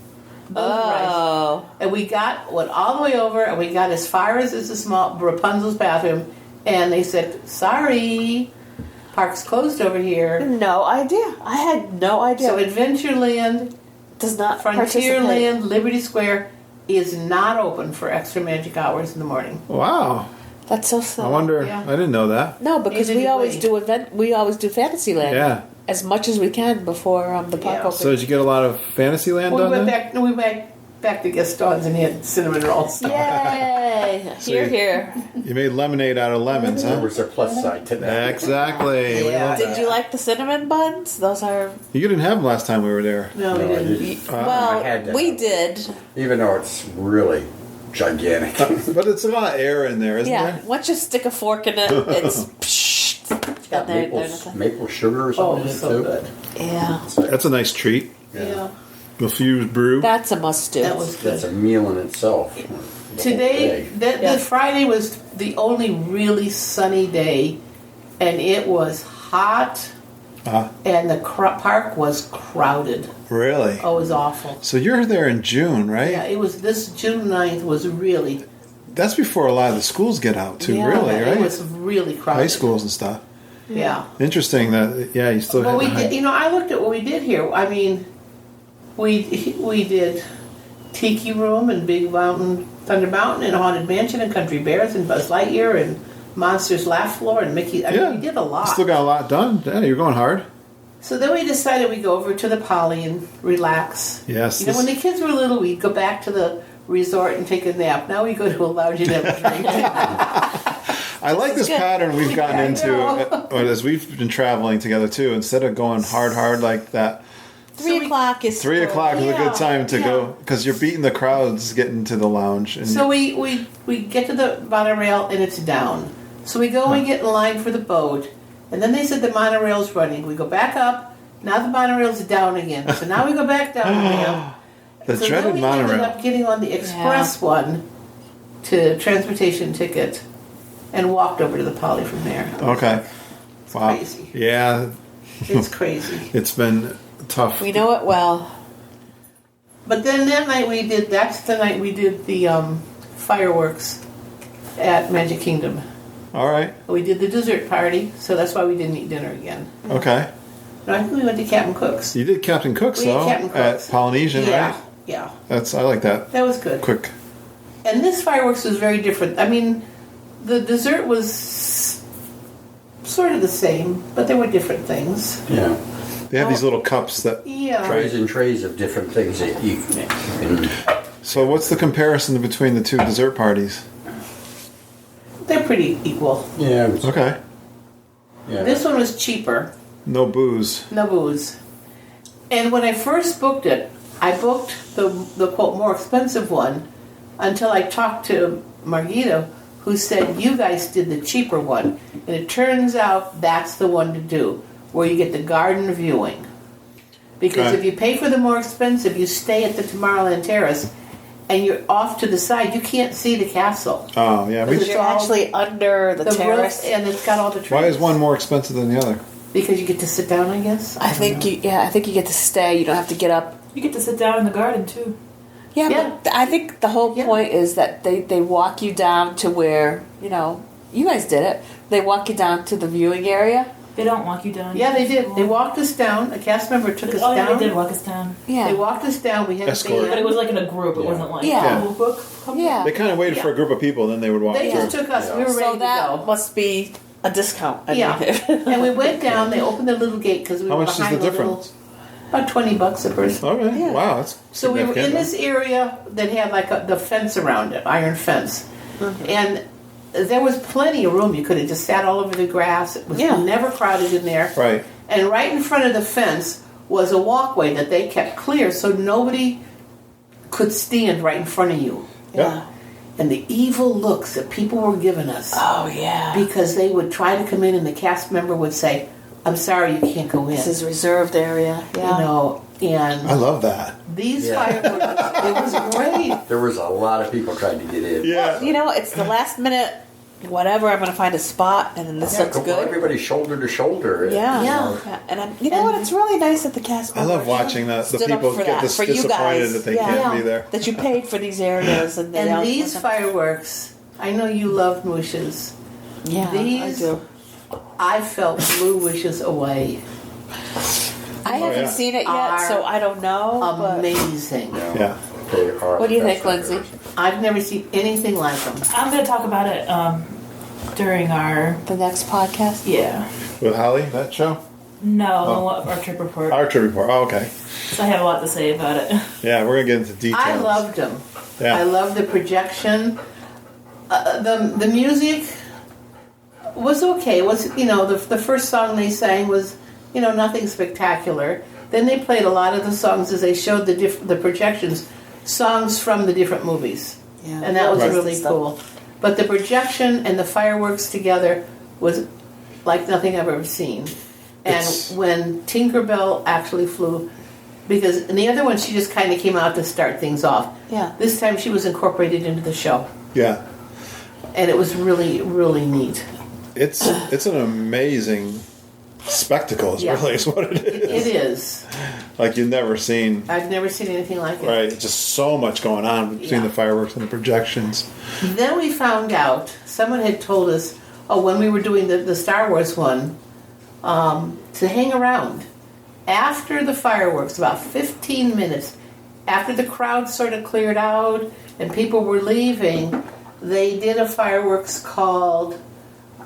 those rides. Oh. And we went all the way over, and we got as far as the small Rapunzel's bathroom, and they said, "Sorry, park's closed over here." No idea. I had no idea. So Adventureland, does not participate. Frontierland, Liberty Square is not open for extra magic hours in the morning. Wow. That's so sad. I wonder. Yeah. I didn't know that. No, because Neither we did always we. do Fantasyland. Yeah. As much as we can before the park Yeah. opens. So did you get a lot of Fantasyland We done went then? back. No, we went back to Gaston's and had cinnamon rolls. Yay! Here, here. You made lemonade out of lemons, There huh? was a plus side to that. Exactly. We Yeah. love Did that. you like the cinnamon buns? Those are You didn't have them last time we were there. No, we No, I didn't. didn't. well. I had that. We did. Even though it's really gigantic. But it's a lot of air in there, isn't Yeah. there? Once you stick a fork in it, it's. It's got There- maple, there's nothing. maple sugar or Oh, something it in was it so too. good. Yeah. That's a nice treat. Yeah, The fused brew. That's a must do. that was That's a good. meal in itself. Today, The the Friday was the only really sunny day, and it was hot, Ah, and the park was crowded. really? Oh, it was awful. So you're there in June, right? Yeah, it was this June 9th was really That's before a lot of the schools get out too, Yeah, really, it right? was really crowded. High schools and stuff. Yeah. Interesting that, yeah, you still Well, had we the high- did, I looked at what we did here. I mean, we did Tiki Room and Big Mountain, Thunder Mountain and Haunted Mansion and Country Bears and Buzz Lightyear and Monsters Laugh Floor and Mickey. I Yeah. mean, we did a lot. Still got a lot done. Yeah, you're going hard. So then we decided we'd go over to the Poly and relax. Yes, You know, this- when the kids were little, we'd go back to the resort and take a nap. Now we go to a lounge and have a drink. I like this good. pattern we've gotten I into know. as we've been traveling together too. Instead of going hard like that, 3 o'clock is 3 o'clock is a Yeah, good time to yeah. go because you're beating the crowds getting to the lounge. And So we get to the monorail and it's down. So we go and get in line for the boat, and then they said the monorail's running. We go back up. Now the monorail's down again. So now we go back down again. the So dreaded then we ended monorail. up getting on the express one to transportation ticket and walked over to the Poly from there. Okay. Wow. Crazy. Yeah, It's crazy. it's been tough. We know it well. But then that night that's the night we did the fireworks at Magic Kingdom. All right. We did the dessert party, so that's why we didn't eat dinner again. Okay. No, I think we went to Captain Cook's. You did Captain Cook's We ate though Captain Cook's. at Polynesian, Yeah, right? yeah. I like that. That was good. Quick. And this fireworks was very different. I mean, the dessert was sort of the same, but there were different things. Yeah. They have these little cups that. Yeah. Trays and trays of different things that you can. So what's the comparison between the two dessert parties? They're pretty equal. Yeah. It was, Okay. yeah. This one was cheaper, No booze. no booze. And when I first booked it, I booked the quote more expensive one until I talked to Margita, who said you guys did the cheaper one. And it turns out that's the one to do, where you get the garden viewing. Because Okay. if you pay for the more expensive, you stay at the Tomorrowland Terrace, and you're off to the side. You can't see the castle. Oh, yeah. Because You're actually under the terrace. roof, and it's got all the trees. Why is one more expensive than the other? Because you get to sit down, I guess. I think you get to stay. You don't have to get up. You get to sit down in the garden too. Yeah, Yeah. but I think the whole Yeah. point is that they walk you down to where, you guys did it. They walk you down to the viewing area. They don't walk you down. Yeah, they did. They walked us down. A cast member took us Oh, yeah, down. they did walk us down. Yeah. They walked us down. We had Escort. a band. But it was like in a group. It Yeah. wasn't like Yeah. a book. Yeah. They kind of waited for a group of people, then they would walk They through. just took us. Yeah. We were ready So to that go. must be a discount. I Yeah, mean. and we went down. They opened the little gate because we How were much is behind the a little. difference? About $20 a person. Okay. Yeah. Wow, that's So we were in significant. this area that had like the fence around it, iron fence, and there was plenty of room. You could have just sat all over the grass. It was Yeah. never crowded in there. Right. And right in front of the fence was a walkway that they kept clear, so nobody could stand right in front of you. Yeah. And the evil looks that people were giving us. Oh yeah. Because they would try to come in and the cast member would say, "I'm sorry, you can't go in." This is reserved area. Yeah. You know, and I love that. these Yeah. fireworks, it was great. There was a lot of people trying to get in. Yeah. You know, it's the last minute. Whatever. I'm going to find a spot, and then this looks Well, good. everybody's shoulder to shoulder. Yeah. Yeah. And you know what? It's really nice that the cast. I love members watching the stood up people for get that, this for you disappointed guys. that they Yeah. can't be there. That you paid for these areas, and they And don't- these fireworks, I know you love wishes. Yeah, these- I do. I felt blew wishes away. I haven't yeah. seen it yet, Are so I don't know. But Amazing. Yeah. They are what do you the think, best Lindsay? I've never seen anything like them. I'm going to talk about it during our The next podcast. yeah. With Holly, that show? No, our trip report. Our trip report. Oh, okay. So I have a lot to say about it. Yeah, we're going to get into details. I loved them. Yeah. I love the projection. The music was okay. It was, the first song they sang was, nothing spectacular. Then they played a lot of the songs as they showed the projections, songs from the different movies. Yeah. And that was Right. really cool. But the projection and the fireworks together was like nothing I've ever seen. And It's- when Tinkerbell actually flew, because in the other one she just kind of came out to start things off. Yeah. This time she was incorporated into the show. Yeah. And it was really, really neat. It's an amazing spectacle, Yeah. really is what it is. It is. Like you've never seen. I've never seen anything like it. Right. Just so much going on between Yeah. the fireworks and the projections. Then we found out, someone had told us, when we were doing the Star Wars one, to hang around. After the fireworks, about 15 minutes, after the crowd sort of cleared out and people were leaving, they did a fireworks called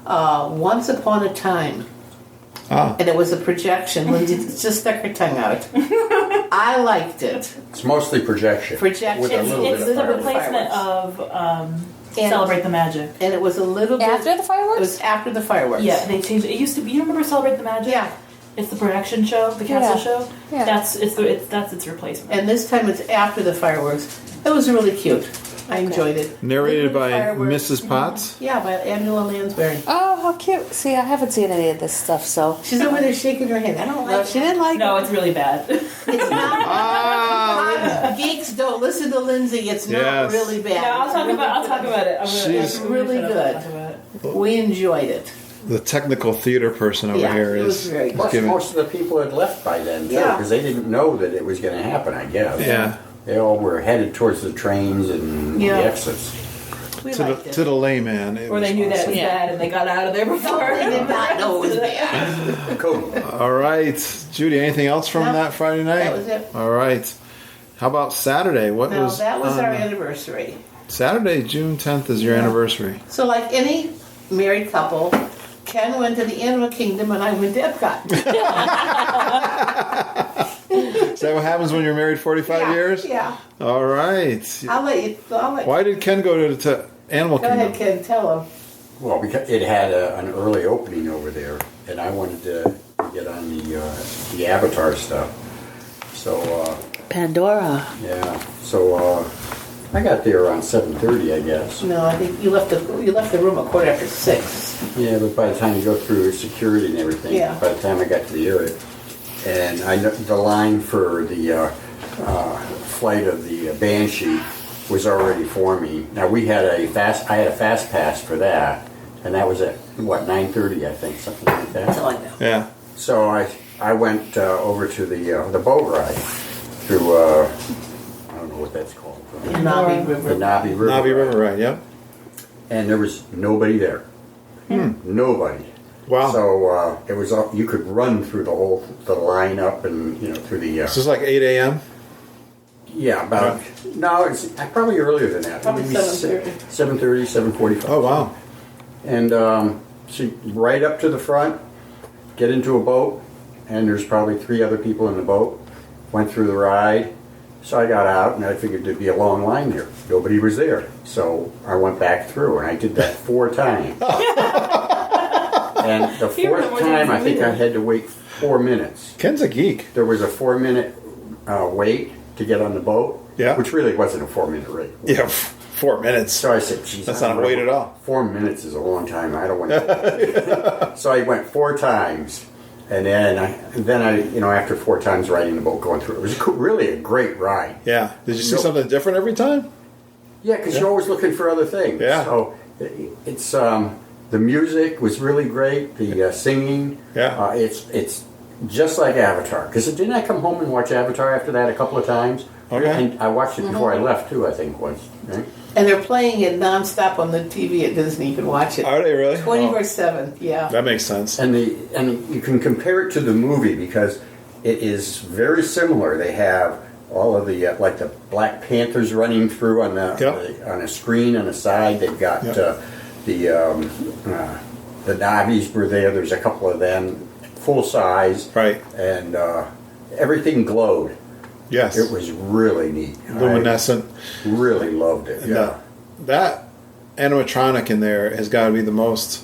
Once Upon a Time. Ah. And it was a projection. Lindsay just stuck her tongue out. I liked it. It's mostly projection. Projection. With a little It's bit the of replacement of And- Celebrate the Magic. And it was a little bit... After the fireworks? It was after the fireworks. Yeah, they changed it. It used to be. You remember Celebrate the Magic? Yeah. It's the production show, the castle Yeah. show. Yeah. That's its replacement. And this time it's after the fireworks. It was really cute. I enjoyed it. Narrated by Fireworks. Mrs. Potts. Yeah, by Angela Lansbury. Oh, how cute! See, I haven't seen any of this stuff, so She's over there shaking her head. I don't no, like she didn't like No, it. it's really bad. It's not. Geeks don't listen to Lindsay. It's not Yes. really bad. No, I'll It's talk really about it. She's really good. Talk about it. We enjoyed it. The technical theater person over Yeah, here it was is very good. Plus, giving. most of the people had left by then, too, Yeah. because they didn't know that it was going to happen, I guess. Yeah. They all were headed towards the trains and Yeah. the exits. We To liked the, it. to the layman. It Or they was knew that it was awesome. Yeah. bad and they got out of there before. They did not know it was bad. Cool. All right. Judy, anything else from No, that Friday night? that was it. All right. How about Saturday? What No, was that was on our the- anniversary. Saturday, June 10th is your Yeah. anniversary. So, like any married couple, Ken went to the Animal Kingdom and I went to Epcot. Is that what happens when you're married 45 Yeah, years? Yeah. All right. I'll let you. Why did Ken go to Animal Go Kingdom? ahead, Ken. Tell him. Well, because it had an early opening over there, and I wanted to get on the Avatar stuff. So, Pandora. yeah. So I got there around 7:30, I guess. No, I think you left the room at 6:15. Yeah, but by the time you go through security and everything, Yeah. by the time I got to the area, and the line for the flight of the Banshee was already for me. Now I had a fast pass for that, and that was at what 9:30, I think, something like that. Something like that. Yeah. So I went over to the boat ride through I don't know what that's called. The Nabi River. The Nabi River. Navi River, right? Yep. And there was nobody there. Nobody. Wow. So it was you could run through the line up and through the. This is like 8 a.m. Yeah, about no, it's probably earlier than that. Probably Maybe 7:30. 7:30, 7:45. Oh wow. And so right up to the front, get into a boat, and there's probably 3 other people in the boat. Went through the ride. So I got out, and I figured there'd be a long line here. Nobody was there. So I went back through, and I did that 4 times. And the 4th time, I think I had to wait 4 minutes. Ken's a geek. There was a 4-minute wait to get on the boat. Yeah. Which really wasn't a 4-minute wait. Yeah, 4 minutes. So I said, geez, That's I not don't a wait know. at all. 4 minutes is a long time. I don't want to. So I went 4 times. And then I after 4 times riding the boat going through, it was really a great ride. Yeah. Did you see something different every time? Yeah, because you're always looking for other things. Yeah. So it's the music was really great. The singing. Yeah. It's just like Avatar. Because didn't I come home and watch Avatar after that a couple of times? Okay. And I watched it before I left too. I think once. Right? And they're playing it nonstop on the TV at Disney. You can watch it Are they really? 24/7. Yeah. That makes sense. And you can compare it to the movie because it is very similar. They have all of the like the Black Panthers running through on on a screen on the side. They've got the Navis were there. There's a couple of them full size, Right. And everything glowed. Yes. It was really neat. Luminescent. I really loved it. And Yeah. that animatronic in there has got to be the most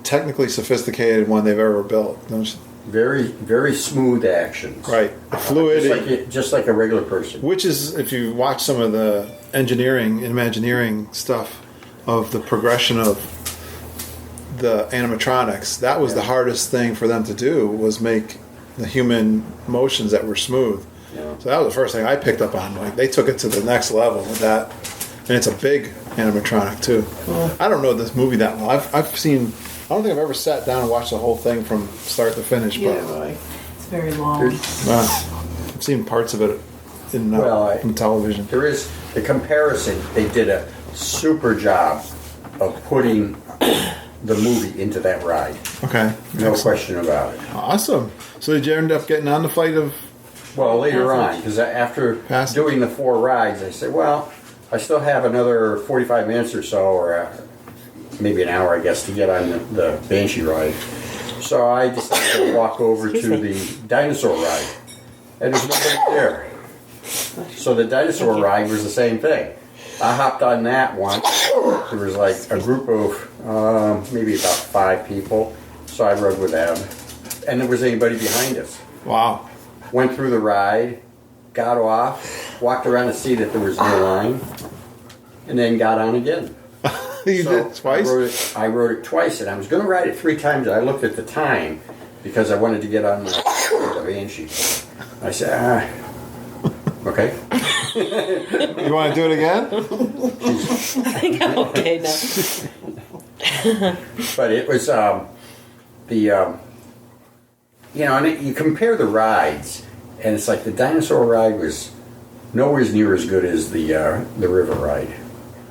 technically sophisticated one they've ever built. Don't you? Very, very smooth actions. Right. The fluidity. Just like a regular person. Which is, if you watch some of the engineering, Imagineering stuff of the progression of the animatronics, that was the hardest thing for them to do, was make the human motions that were smooth. Yeah. So that was the first thing I picked up on. Like, they took it to the next level with that. And it's a big animatronic, too. I don't know this movie that well. I've seen... I don't think I've ever sat down and watched the whole thing from start to finish. But really. It's very long. I've seen parts of it in television. There is the comparison. They did a super job of putting the movie into that ride. Okay. No Excellent. question about it. Awesome. So did you end up getting on the flight of... Well, later on, because after Passage. doing the 4 rides, I said, well, I still have another 45 minutes or so, or maybe an hour, I guess, to get on the Banshee ride. So I decided to walk over to the dinosaur ride. And there's nobody there. So the dinosaur ride was the same thing. I hopped on that one. There was like a group of maybe about 5 people. So I rode with them. And there was anybody behind us. Wow. Went through the ride, got off, walked around to see that there was no line, and then got on again. You did twice? I rode it twice, and I was going to ride it 3 times. And I looked at the time because I wanted to get on the Banshee. I said, okay. You want to do it again? I think I'm okay now. But it was and you compare the rides, and it's like the dinosaur ride was nowhere near as good as the river ride.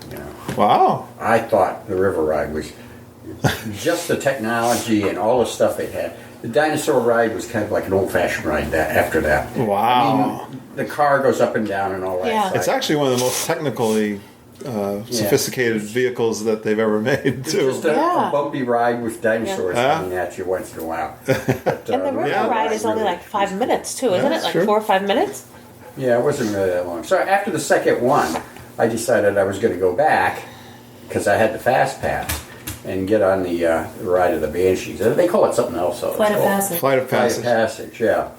You know. Wow. I thought the river ride was just the technology and all the stuff they had. The dinosaur ride was kind of like an old-fashioned ride after that. Wow. I mean, the car goes up and down and all that. Yeah. stuff. It's actually one of the most technically sophisticated vehicles that they've ever made, It's too. just a bumpy ride with dinosaurs Yeah. coming at you once in a while. But, And the river ride is only like 5 minutes, too, isn't it? that's Like true. 4 or 5 minutes? Yeah, it wasn't really that long. So after the second one, I decided I was going to go back because I had the fast pass and get on the ride of the Banshees. They call it something else. Though. Flight It's of called Passage. Flight of Flight Passage. of Passage, yeah.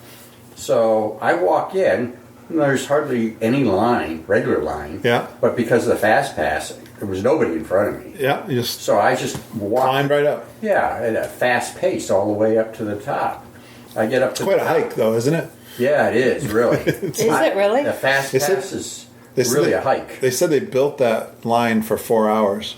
So I walk in. there's hardly any line, regular line. Yeah. But because of the fast pass, there was nobody in front of me. Yeah, you just So I just walked. climbed right up. Yeah, at a fast pace all the way up to the top. I get up to Quite the a top. hike, though, isn't it? Yeah, it is, really. Is it really? The fast They said- pass is They said really they- a hike. They said they built that line for 4 hours.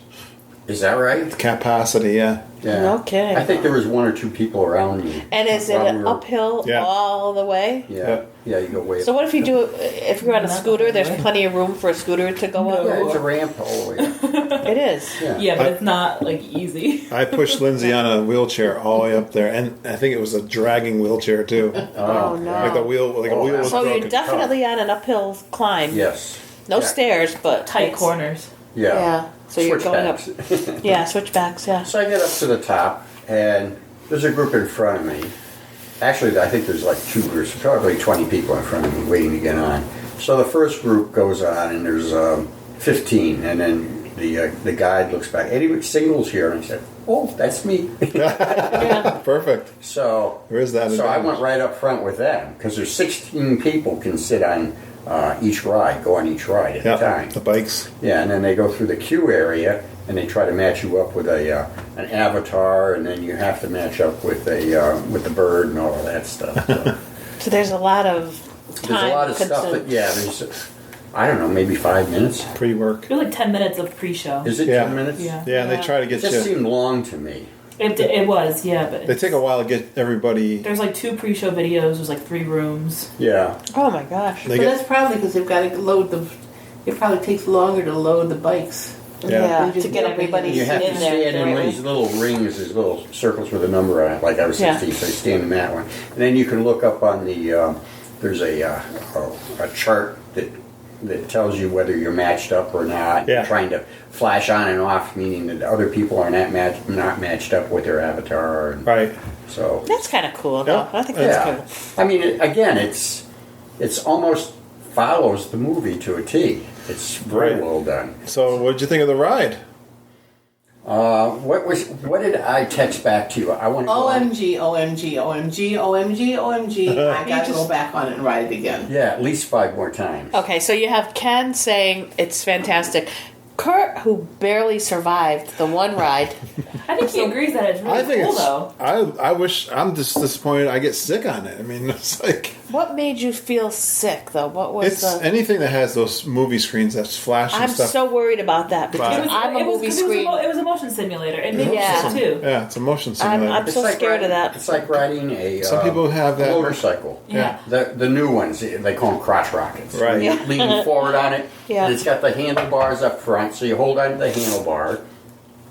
Is that right? Capacity, yeah. Yeah. No kidding. I think there was one or two people around me. And is it while we an were- uphill Yeah. all the way? Yeah. Yep. Yeah, you go way So up. what if you do it, if you're on a Not scooter, the there's way. plenty of room for a scooter to go Yeah, up? it's a ramp all the way up. It is. Yeah. Yeah, but it's not like easy. I pushed Lindsay on a wheelchair all the way up there, and I think it was a dragging wheelchair, too. Oh, no. Like a wheel was So broken. you're definitely on an uphill climb. Yes. No Yeah. stairs, but Tight it's- corners. Yeah. Yeah. So you're going up. Switchbacks. Yeah, switchbacks. Yeah. So I get up to the top, and there's a group in front of me. Actually, I think there's like two groups, probably 20 people in front of me waiting to get on. So the first group goes on, and there's 15, and then the guide looks back. Any singles here? And I said, "Oh, that's me." Yeah. Perfect. So There is that So I advantage. went right up front with them because there's 16 people can sit on each ride, go on each ride at a Yeah, time. the bikes. Yeah, and then they go through the queue area, and they try to match you up with an avatar, and then you have to match up with the bird and all of that stuff. So So there's a lot of there's time a lot of stuff consumed. there's I don't know, maybe 5 minutes. Pre-work. It was like 10 minutes of pre-show. Is it Yeah. 10 minutes? Yeah. Yeah, and they try to It get just you. seemed long to me. It was, yeah, but They take a while to get everybody. there's like 2 pre-show videos. There's like 3 rooms. Yeah. Oh my gosh. They But get, that's probably because they've got to load the. It probably takes longer to load the bikes. Yeah. Yeah, to get everybody You have to in there. stand in right? these little rings, these little circles with a number on it. Like I was Yeah. 16, so you stand in that one. And then you can look up on the, there's a chart that tells you whether you're matched up or not. Yeah. Trying to flash on and off, meaning that other people are not matched up with their avatar. And right. So, That's kind of cool, though. Yeah. I think that's yeah. cool. I mean, again, it's almost follows the movie to a T. It's very Right. well done. So, what did you think of the ride? What did I text back to you? I want to go on- OMG, OMG, OMG, OMG, OMG. I got to go back on it and ride it again. Yeah, at least 5 more times. Okay, so you have Ken saying it's fantastic. Kurt, who barely survived the one ride. I think he agrees that it's really I think cool, it's. though. I wish. I'm just disappointed. I get sick on it. I mean, it's like What made you feel sick, though? What was it's the... anything that has those movie screens that's flashing I'm stuff. so worried about that because Right. I'm a movie 'cause screen. It was a motion simulator. It made Yeah. me sick, too. Yeah, it's a motion simulator. I'm so scared of that. It's like riding a Some people have that- motorcycle. Yeah. The new ones, they call them crotch rockets. Right. You Yeah. lean forward on it. Yeah. And it's got the handlebars up front, so you hold on to the handlebar,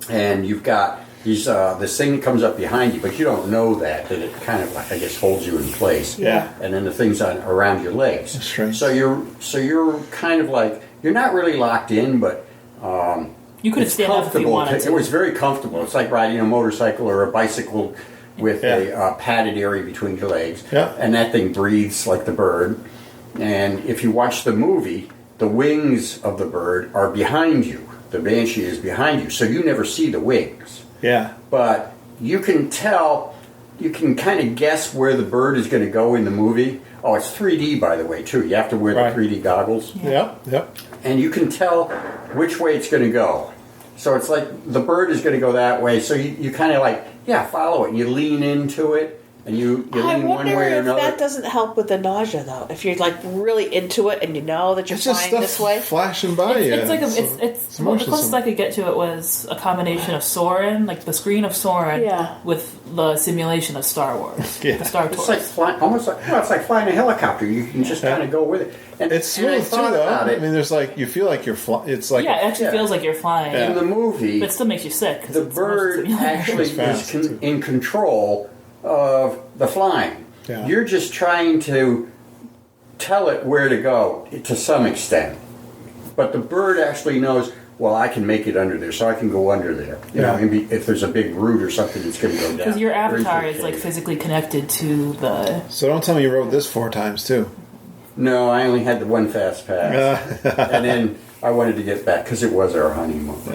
and you've got these this thing that comes up behind you, but you don't know that it kind of like I guess holds you in place. Yeah. And then the things on around your legs. That's strange. So you're kind of like you're not really locked in, but You could it's stand up if you comfortable. wanted to. It was very comfortable. It's like riding a motorcycle or a bicycle with Yeah. a padded area between your legs. Yeah. And that thing breathes like the bird. And if you watch the movie, the wings of the bird are behind you. The banshee is behind you, so you never see the wings. yeah. But you can tell, you can kind of guess where the bird is going to go in the movie. Oh, it's 3D, by the way, too. You have to wear Right. the 3D goggles. Yep. Yep. And you can tell which way it's going to go. So it's like the bird is going to go that way. So you kind of like, yeah, follow it. And you lean into it, and you I lean one wonder way or if another. that doesn't help with the nausea, though. If you're like really into it and you know that you're It's just flying stuff this way. flashing by you. It's like So- it's a well, the motion closest sim. I could get to it was a combination of Soarin', like the screen of Soarin', Yeah. with the simulation of Star Wars, Yeah. the Star It's Tours. like flying, almost like it's like flying a helicopter. You can just kind of go with it. And It's and I smooth too, thought though. about I it. mean, there's like you feel like you're flying. It's like Yeah, it actually Yeah. feels like you're flying, Yeah. In the movie, but it still makes you sick. 'cause the it's a motion bird simulator. actually It's fast, is too. in control of the flying. Yeah. You're just trying to tell it where to go to some extent. But the bird actually knows, well, I can make it under there, so I can go under there. You know, Yeah. maybe if there's a big root or something, it's going to go down. Because your Or into avatar a is like cave. physically connected to the. So don't tell me you rode this 4 times too. No, I only had the one fast pass. And then I wanted to get back because it was our honeymoon. He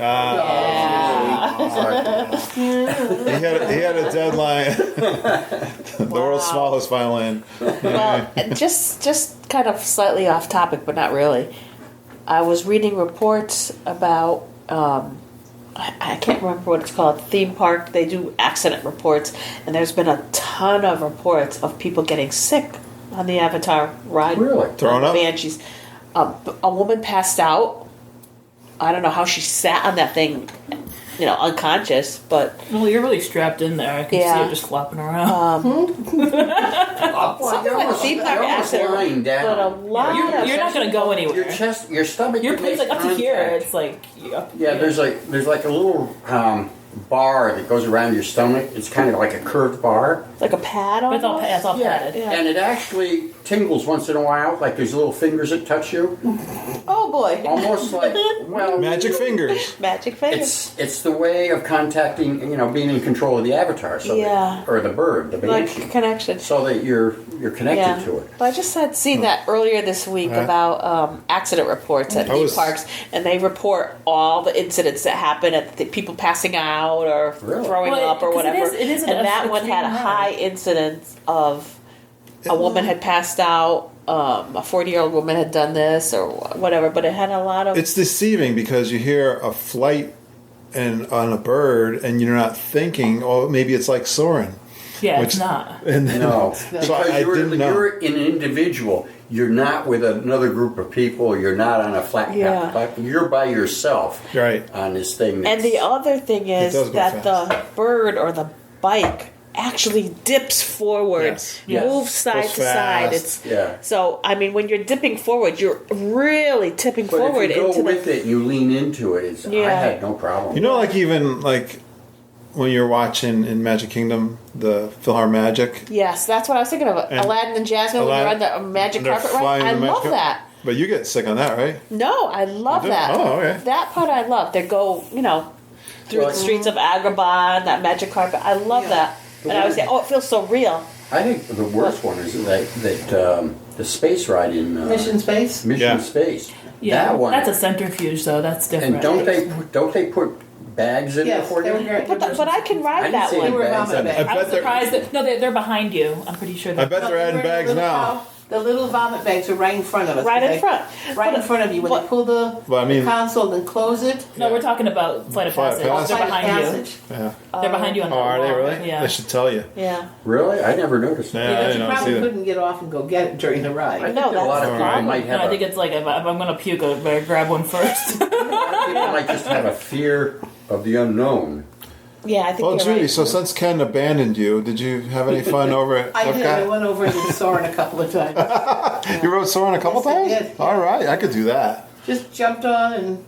had a deadline. world's smallest violin. Well, just kind of slightly off topic, but not really. I was reading reports about I can't remember what it's called, theme park. They do accident reports, and there's been a ton of reports of people getting sick on the Avatar ride. Really? Thrown up? Banshees. A woman passed out. I don't know how she sat on that thing, unconscious, but Well, you're really strapped in there. I can see Yeah. her just flopping around. something like a theme park accident. lying down. But a lot You're not going to go anywhere. Your chest, your stomach. Your makes place, like up to here, contact. it's like Yeah, there's like a little bar that goes around your stomach. It's kind of like a curved bar, like a pad on It's all padded. Yeah. and it actually tingles once in a while. Like there's little fingers that touch you, Oh boy. almost like Magic fingers. Magic fingers. It's the way of contacting, being in control of the avatar, so Yeah. or the bird, the Like banshee, connection. so that you're connected to it. But I just had seen that earlier this week about accident reports at theme parks, and they report all the incidents that happen at the people passing out or Really? throwing Well, up or 'cause whatever. it is and that one had a extreme high ride. incidence of a woman had passed out. A 40-year-old woman had done this or whatever, but it had a lot of. It's deceiving because you hear a flight and on a bird, and you're not thinking, oh, maybe it's like soaring. Yeah, Which- it's not. And then, No, so because I didn't know. you're an individual. You're not with another group of people. You're not on a flat Yeah. path. You're by yourself Right. on this thing. And the other thing is does go that fast. the bird or the bike actually dips forward, Yes. Yes. moves side Goes to side. fast. So I mean, when you're dipping forward, you're really tipping but forward if you go into with the. it and you lean into it, I Yeah. had no problem. You know, like even like when you're watching in Magic Kingdom, the Philhar Magic. Yes, that's what I was thinking of. And Aladdin and Jasmine when you're on the magic they're carpet ride. flying I the magic love carpet. that. But you get sick on that, right? No, I love You do? that. Oh, okay. That part I love. They go, through Well, the streets of Agrabah, that magic carpet. I love that. And I would say, oh, it feels so real. I think the worst one is that the space ride in Mission Space. Mission Yeah. Space. Yeah, that one. that's a centrifuge, though. That's different. And don't they put bags in there Yes, for they were you? great. But I can I ride didn't that see any one. They were bags vomit in there. bags. I was bet they're- surprised that they're behind you. I'm pretty sure. I bet they're adding bags now. The little vomit bags are right in front of us. Right in They- front. Right in front of you. When But- they pull the Well, I mean- console and close it. No, we're talking about Flight of Flight of Passage. Passage. They're Flight of behind you. Passage. Yeah. They're behind you on Oh, the are they wall. really? Yeah. I should tell you. Yeah. Really? I never noticed that. Yeah, I But didn't you know. See probably that. couldn't get off and go get it during the ride. No, A lot of that's people might No, have I think it's like if I'm going to puke, I better grab one first. people might just have a fear of the unknown. yeah. I think Well, you're Judy, right. so since Ken abandoned you, did you have any fun over at I did. I Epcot? went over and did Soarin' a couple of times. You rode Soarin' a couple Yes, I times? did, yeah. All right, I could do that. Just jumped on and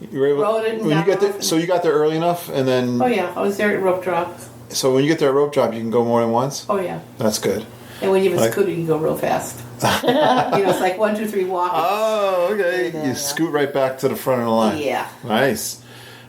You were able, Rode it and when you got get there, off. so you got there early enough, and then oh yeah, I was there at rope drop. so when you get there at rope drop, you can go more than once. Oh yeah, That's good. and when you have a Like- scooter, you can go real fast. It's like 1, 2, 3 walking. Oh, okay. Yeah. You scoot right back to the front of the line. Yeah. Nice.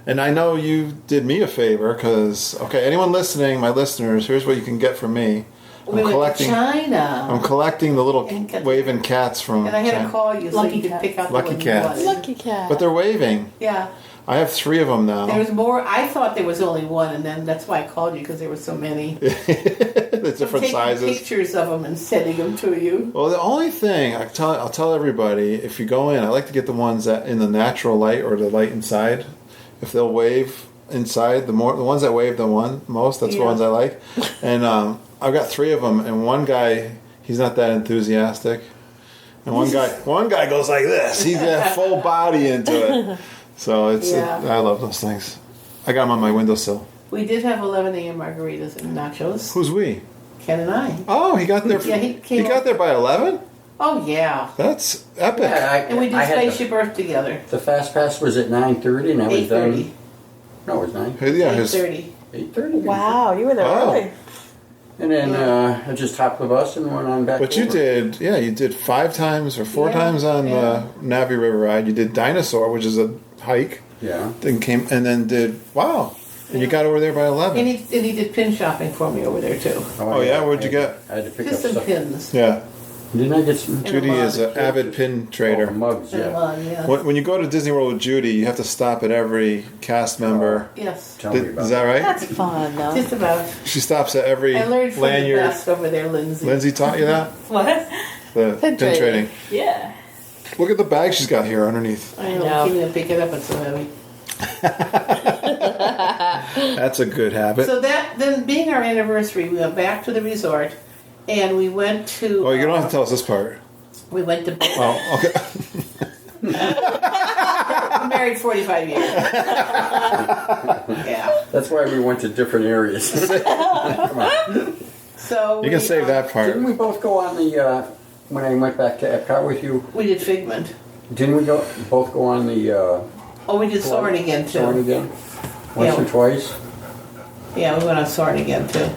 And I know you did me a favor because, okay, anyone listening, my listeners, here's what you can get from me. We I'm went to collecting. China, I'm collecting the little And got- waving cats from. and I had China. to call you so Lucky you could cat. pick out Lucky the one cats. you wanted. Lucky cat. But they're waving. Yeah, I have 3 of them now. there's more. I thought there was only one, and then that's why I called you because there were so many. the different Taking sizes. pictures of them and sending them to you. Well, the only thing I'll tell everybody, if you go in, I like to get the ones that in the natural light or the light inside. If they'll wave inside, the ones that wave the most, that's the Yeah. ones I like. And I've got 3 of them, and one guy, he's not that enthusiastic. And one guy goes like this. He's got full body into it. So Yeah. I love those things. I got them on my windowsill. We did have 11 a.m. margaritas and nachos. Who's we? Ken and I. Oh, he got there. Yeah, he came got up- there by 11. Oh yeah, That's epic. Yeah, and we did I had Spaceship Earth together. the fast pass was at 9:30, and I was 8:30. done. No, it was 9. Yeah, his 8:30. 8:30. Wow, you were there Oh. early. And then I just hopped the bus and went on back. But you over. did, you did 5 times or 4 Yeah, times on yeah. the Navi River ride. You did Dinosaur, which is a hike. Yeah. Then then did and you got over there by 11. And he did pin shopping for me over there too. Oh, yeah? What'd you get? I had to pick Just up some stuff. pins. Yeah. Didn't I get some? Judy is an avid pin trader. Mugs, yeah. Yeah. When you go to Disney World with Judy, you have to stop at every cast member. Yes. Tell me about Is that right? That's fun, though. Just about. She stops at every I learned from the lanyard. best over there, Lindsay. Lindsay taught you that? What? The pin trading. trading. Yeah. Look at the bag she's got here underneath. I know. know. Can't even pick it up. It's so heavy. That's a good habit. So then being our anniversary, we went back to the resort, and we went to. Oh, you don't have to tell us this part. We went to. Oh, okay. I'm married 45 years. Yeah. That's why we went to different areas. Come on. So You can save that part. Didn't we both go on the, when I went back to Epcot with you, We did Figment. didn't we both go on the, Oh, we did Soarin' again too. Soarin' again? Once Yeah. or twice? Yeah, we went on Soarin' again too.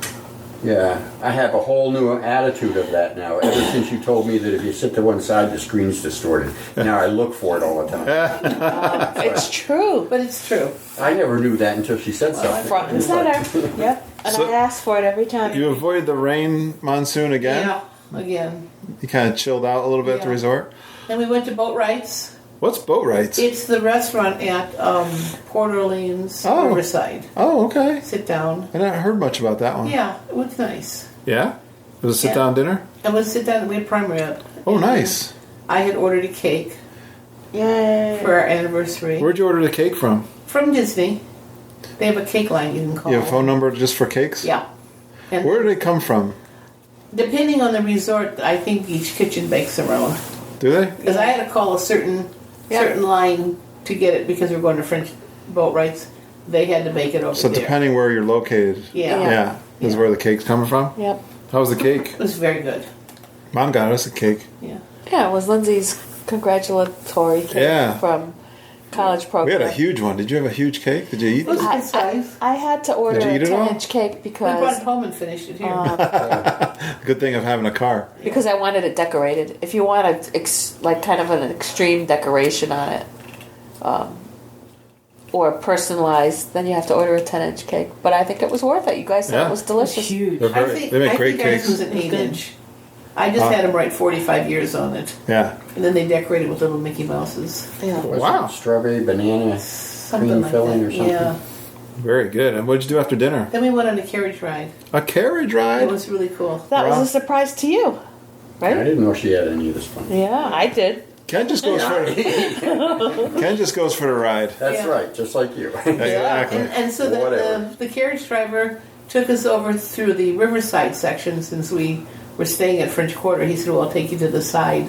Yeah, I have a whole new attitude of that now. Ever since you told me that if you sit to one side, the screen's distorted. Now I look for it all the time. It's true. But it's true. I never knew that until she said something. Front and It's like- center. Yep. And So- I ask for it every time. You avoided the rain monsoon again? Yeah, again. You kind of chilled out a little bit at the Yeah. resort? Then we went to Boat Rights. What's boat rights? It's the restaurant at Port Orleans, Oh. Riverside. Oh, okay. Sit down. I haven't heard much about that one. Yeah, it was nice. Yeah? It was a sit-down dinner? And we sit down. We had prime rib. Oh, nice. I had ordered a cake Yay. for our anniversary Where'd you order the cake from? from Disney. They have a cake line you can call. You have a phone number just for cakes? Yeah. And Where do they come from? depending on the resort, I think each kitchen bakes their own. Do they? Because I had to call a certain line to get it because we were going to French Boat Rights. They had to bake it over So there. depending where you're located. Yeah. Yeah. This is where the cake's coming from? Yep. How was the cake? It was very good. Mom got us a cake. Yeah. Yeah, it was Lindsay's congratulatory cake Yeah. from college We program. had a huge one. Did you have a huge cake? Did you eat? It was a I, good size. I had to order Did you a eat it all? 10-inch cake We brought because it home and finished it here. Good thing of having a car. I wanted it decorated. If you want a like kind of an extreme decoration on it, or personalized, then you have to order a 10-inch cake. But I think it was worth it. You guys said Yeah. it was delicious. Huge. They're they make I great think ours cakes. was an 8-inch. I just had them write 45 years on it. Yeah. And then they decorated with little Mickey Mouses. Yeah. Was Wow. it strawberry, banana, Something cream like filling that. or something? Yeah. Very good. And what did you do after dinner? Then we went on a carriage ride. A carriage It ride? was really cool. That Wow. was a surprise to you, I right? didn't know she had any of this fun. Yeah, I did. Ken just goes for Ken just goes for the ride. That's Yeah. right, just like you. Exactly. And so Whatever. the carriage driver took us over through the Riverside section since we were staying at French Quarter. He said, well, I'll take you to the side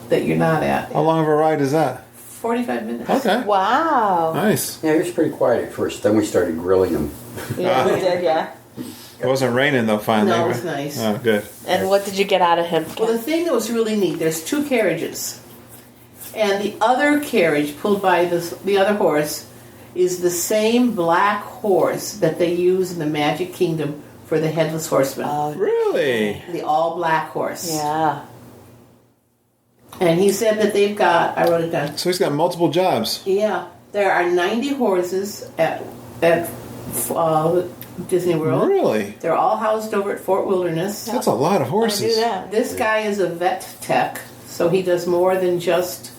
that you're not at. How long of a ride is that? 45 minutes. Okay. Wow. Nice. Yeah, he was pretty quiet at first. Then we started grilling him. Yeah, we did, yeah. It wasn't raining though finally. No, it was right? nice. Oh, good. And what did you get out of him? Well, the thing that was really neat, there's 2 carriages. And the other carriage pulled by the other horse is the same black horse that they use in the Magic Kingdom for the Headless Horseman. Oh, Really? The all black horse. yeah. And he said that they've got, I wrote it down. So he's got multiple jobs. Yeah, there are 90 horses at Disney World. Really? They're all housed over at Fort Wilderness. That's a lot of I do horses. that. This guy is a vet tech, so he does more than just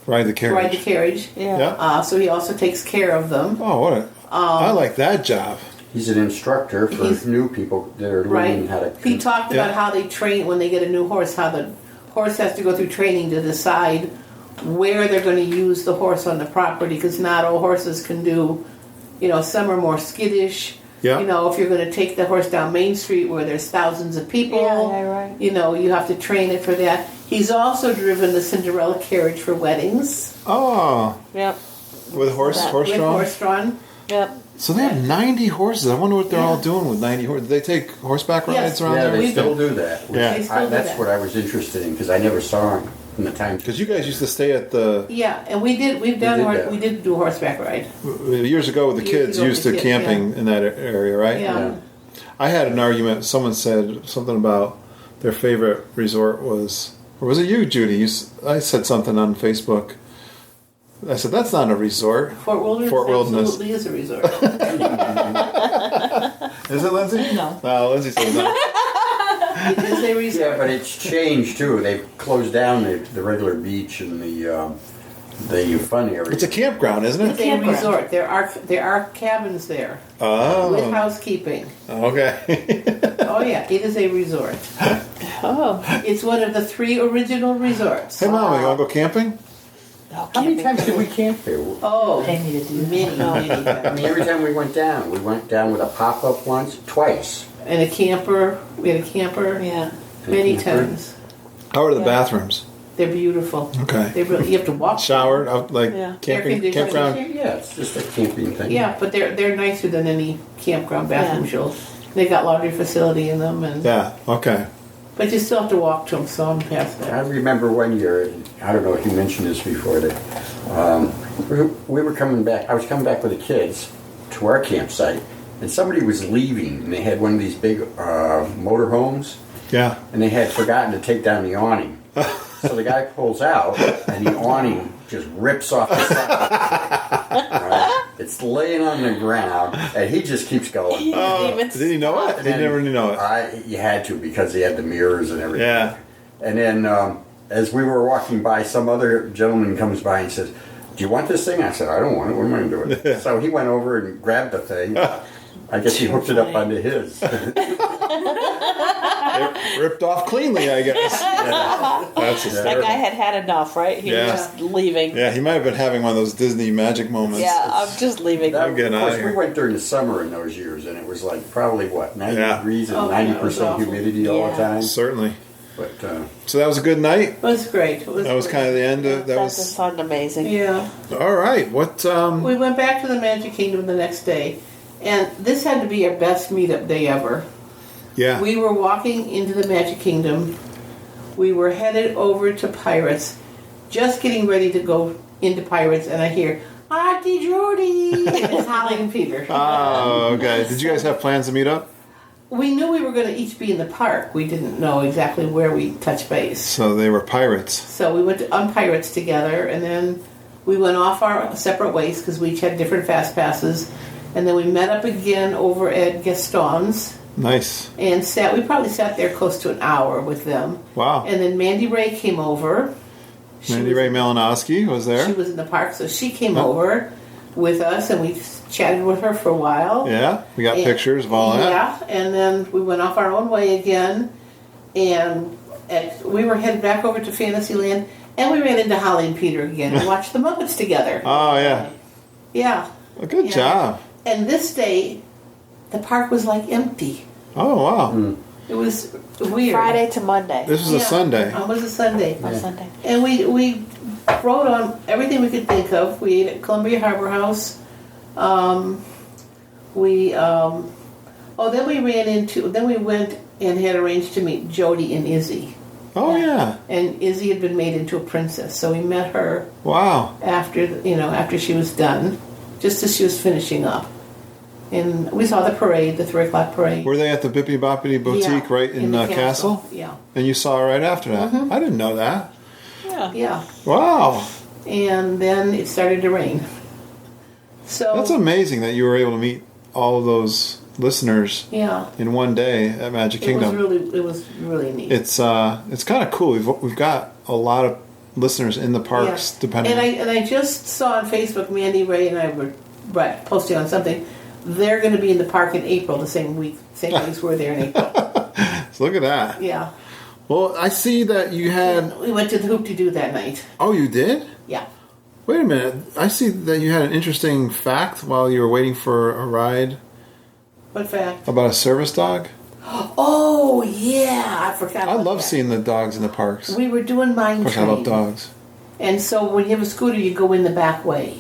Ride the carriage. ride the carriage. Yeah. Yeah. So he also takes care of them. Oh, what a! I like that job. He's an instructor for He's- new people that are Right. learning how to. He talked Yeah. about how they train when they get a new horse, how the horse has to go through training to decide where they're going to use the horse on the property, because not all horses can do, some are more skittish. Yeah. If you're going to take the horse down Main Street where there's thousands of people, Yeah, right. you have to train it for that. He's also driven the Cinderella carriage for weddings Oh, Yep. with horse That- horse with drawn. horse drawn. Yep. So they have 90 horses. I wonder what they're all doing with 90 horses. Do they take horseback rides Yes. around Yeah, there? they We still do. do that. Yeah. They still do That's that. what I was interested in because I never saw him in the time. Because you guys used to stay at the Yeah, and we did that. we did do a horseback ride. years ago with the Years kids ago with used the to kids, camping in that area, right? Yeah. I had an argument. Someone said something about their favorite resort was, or was it you, Judy? I said something on Facebook. I said that's not a resort. Fort Wilderness Fort Wilderness. absolutely is a resort. Is it, Lindsay? No. No, Lindsay said no. It is a resort. Yeah, but it's changed too. They've closed down the regular beach and the fun area. It's a campground, isn't It's it? a resort. There are cabins there with Oh. housekeeping. Okay. Oh yeah, it is a resort. Oh. It's one of the 3 original resorts. Hey, Mom, you want to go camping? No, How many camping. times did we camp there? Oh, Pay me to do many, many I times. mean, every time we went down with a pop-up once, twice. And a camper. We had a camper. Yeah. Many camper. times. How are the bathrooms? They're beautiful. Okay. They really. You have to walk. Shower, out, like Yeah. camping, Air conditioning. campground. Yeah, it's just a camping thing. Yeah, but they're nicer than any campground bathrooms. Yeah. They got laundry facility in them, and Yeah. Okay. but you still have to walk to them. So I'm past I that. remember one year, I don't know if you mentioned this before, that we were coming back, I was coming back with the kids to our campsite, and somebody was leaving, and they had one of these big motorhomes, Yeah. and they had forgotten to take down the awning. So the guy pulls out, and the awning just rips off the side. Right? It's laying on the ground, and he just keeps going. Did he know it? He never knew know it. You had to, because he had the mirrors and everything. Yeah. And then as we were walking by, some other gentleman comes by and says, "Do you want this thing?" I said, "I don't want it. What am I going to do with it?" So he went over and grabbed the thing. I guess he hooked it up onto his. It ripped off cleanly, I guess. Yeah. That's That hysterical. guy had enough, right? He Yeah. was just leaving. Yeah, he might have been having one of those Disney magic moments. Yeah, I'm just leaving. That, I'm getting of out course, of we here. went during the summer in those years, and it was like probably, 90 Yeah. degrees and Oh, yeah, it was 90% awful. humidity all the Yeah. time. Certainly. But So that was a good night. It was great. It That was great. kind of the end of that. That Was just sounded amazing. Yeah. all right. What? We went back to the Magic Kingdom the next day, and this had to be our best meetup day ever. Yeah. We were walking into the Magic Kingdom. We were headed over to Pirates, just getting ready to go into Pirates, and I hear, "Auntie Judy!" It's Holly and Peter. Oh, okay. Did you guys have plans to meet up? We knew we were going to each be in the park. We didn't know exactly where we touched base. So they were pirates. So we went on Pirates together, and then we went off our separate ways because we each had different fast passes. And then we met up again over at Gaston's Nice. and sat. We probably sat there close to an hour with them. Wow. And then Mandy Ray came over. Mandy Ray Malinowski was there. She was in the park, so she came over with us, and we chatted with her for a while. Yeah. We got And- pictures of all that. Yeah, and then we went off our own way again, and we were headed back over to Fantasyland, and we ran into Holly and Peter again and watched the Muppets together. Oh yeah. Yeah. Well, good Yeah. job. And this day, the park was like empty. Oh wow. It was weird. Friday to Monday. This was a Sunday. It was a Sunday. On Sunday. And we rode on everything we could think of. We ate at Columbia Harbor House. Then we went and had arranged to meet Jody and Izzy. Oh yeah. And Izzy had been made into a princess, so we met her Wow. after she was done, just as she was finishing up. And we saw the parade, the 3:00 parade. Were they at the Bippy Boppity Boutique Yeah, right in the Castle? Yeah, And you saw her right after that. I didn't know that. Yeah. yeah. Wow. And then it started to rain. So That's amazing that you were able to meet all of those listeners yeah, in one day at Magic it was Kingdom. really neat. It's kind of cool. We've got a lot of listeners in the parks. Yeah. Depending. And I just saw on Facebook, Mandy Ray and I were posting on something. They're going to be in the park in April, the same week we're there in April. So look at that. Yeah, Well, I see that you had. we went to the Hoop-de-Doo that night. Oh, you did? Yeah. Wait a minute. I see that you had an interesting fact while you were waiting for a ride What fact? about a service dog. Oh yeah, I forgot. I about love that. seeing the dogs in the parks. We were doing mine Of course, I train. love dogs. And so when you have a scooter, you go in the back way,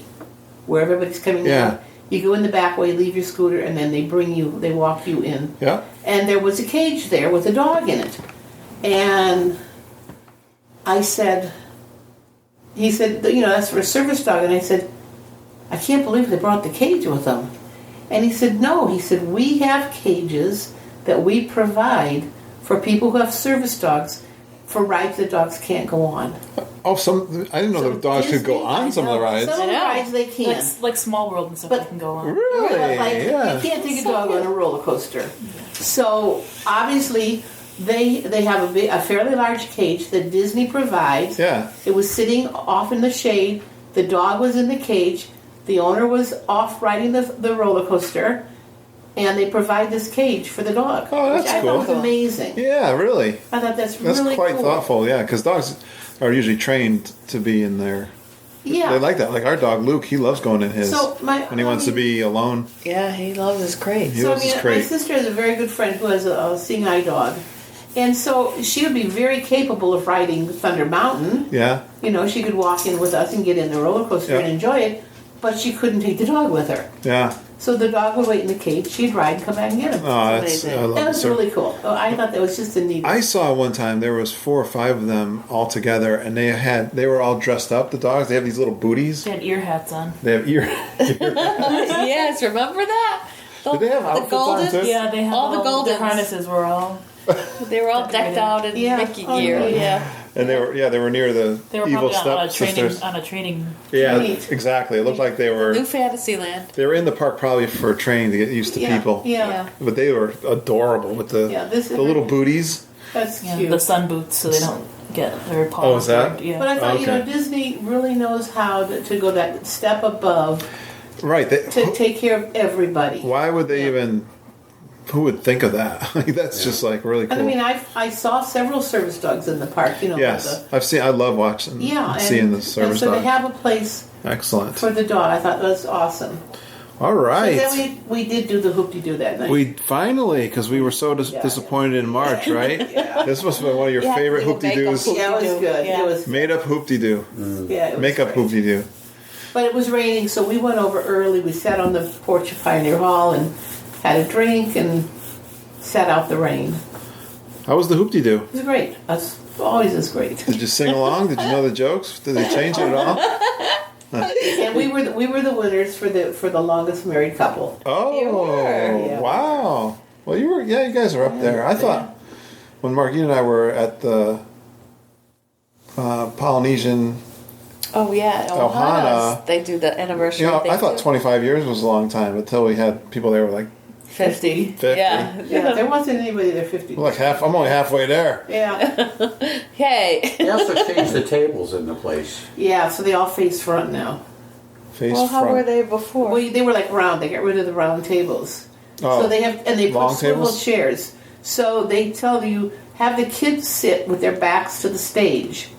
where everybody's coming Yeah. in. You go in the back way, leave your scooter, and then they walk you in. Yeah. And there was a cage there with a dog in it. And I said, he said, that's for a service dog. And I said, I can't believe they brought the cage with them. And he said, no. He said, we have cages that we provide for people who have service dogs for rides that dogs can't go on. Oh, I didn't know So the dogs could go Disney- on some of the rides. Some of the I know. rides they can. Like Small World and stuff But- that can go on. Really? Like, Yeah. you can't take a dog on a roller coaster. So obviously, They have a fairly large cage that Disney provides. Yeah. It was sitting off in the shade. The dog was in the cage. The owner was off riding the roller coaster, and they provide this cage for the dog. Oh, that's which I cool. thought was amazing. Yeah, really. I thought that's That's really quite cool. thoughtful, yeah, because dogs are usually trained to be in there. Yeah. They like that. Like our dog, Luke, he loves going in his So when he wants to be alone. Yeah, he loves his crate. He So loves his my crate. sister has a very good friend who has a seeing eye dog, and so she would be very capable of riding Thunder Mountain. Yeah. You know, she could walk in with us and get in the roller coaster Yeah. and enjoy it, but she couldn't take the dog with her. Yeah. So the dog would wait in the cage. She'd ride and come back and get him. Oh, that's amazing. I love That it. was really cool. Oh, I thought that was just a neat. I saw one time there was 4 or 5 of them all together, and they were all dressed up. The dogs, they have these little booties. They had ear hats on. They have ear. Yes, remember that? Did they have outfits on, too? Yeah, they had All the their Goldens. harnesses were all. They were all decked out in Yeah. Mickey Oh, gear. yeah. Yeah. And they were near the They were evil probably on a training stepsisters. on a training. Yeah, Neat. exactly. It looked like they were New Fantasyland. in the park probably for training to get used to yeah, people. Yeah, But they were adorable with the Yeah, this is- the little booties. that's Yeah, cute. the sun boots so they don't get their paws. Oh, is that? burned. Yeah. But I thought, Okay. Disney really knows how to go that step above Right. to take care of everybody. Why would they even? Who would think of that? Like, that's just like really cool. And I mean, I saw several service dogs in the park. You know, yes, I've seen. I love watching. yeah, seeing the and service so dog. they have a place Excellent. for the dog. I thought that was awesome. All So right. then we did do the hoop-de-doo that night. We finally, because we were so Yeah. disappointed in March, right? This must have been one of your You have to favorite do a hoop-de-doos. makeup yeah, it was good. Yeah. It was Made up hoop-de-doo. yeah, it was Make up great. hoop-de-doo. But it was raining, so we went over early. We sat on the porch of Pioneer Hall and had a drink and sat out the rain. How was the hoop-de-doo? It was great. That's always is great. Did you sing along? Did you know the jokes? Did they change it at all? And we were the winners for the longest married couple. Oh, You were. Yeah. wow. Well, you guys are up there. I thought when Marquita and I were at the Polynesian, Oh yeah, Ohana. Ohana's. They do the anniversary. thing I thought too. 25 years was a long time until we had people there with like 50. 50. Yeah. Yeah, there wasn't anybody there 50. Like half. I'm only halfway there. Yeah, Hey. They also changed the tables in the place. yeah. So they all face front now. Face Well, how front. were they before? Well, they were like round. They got rid of the round tables. Oh, So they long put swivel tables? chairs. So they tell you have the kids sit with their backs to the stage,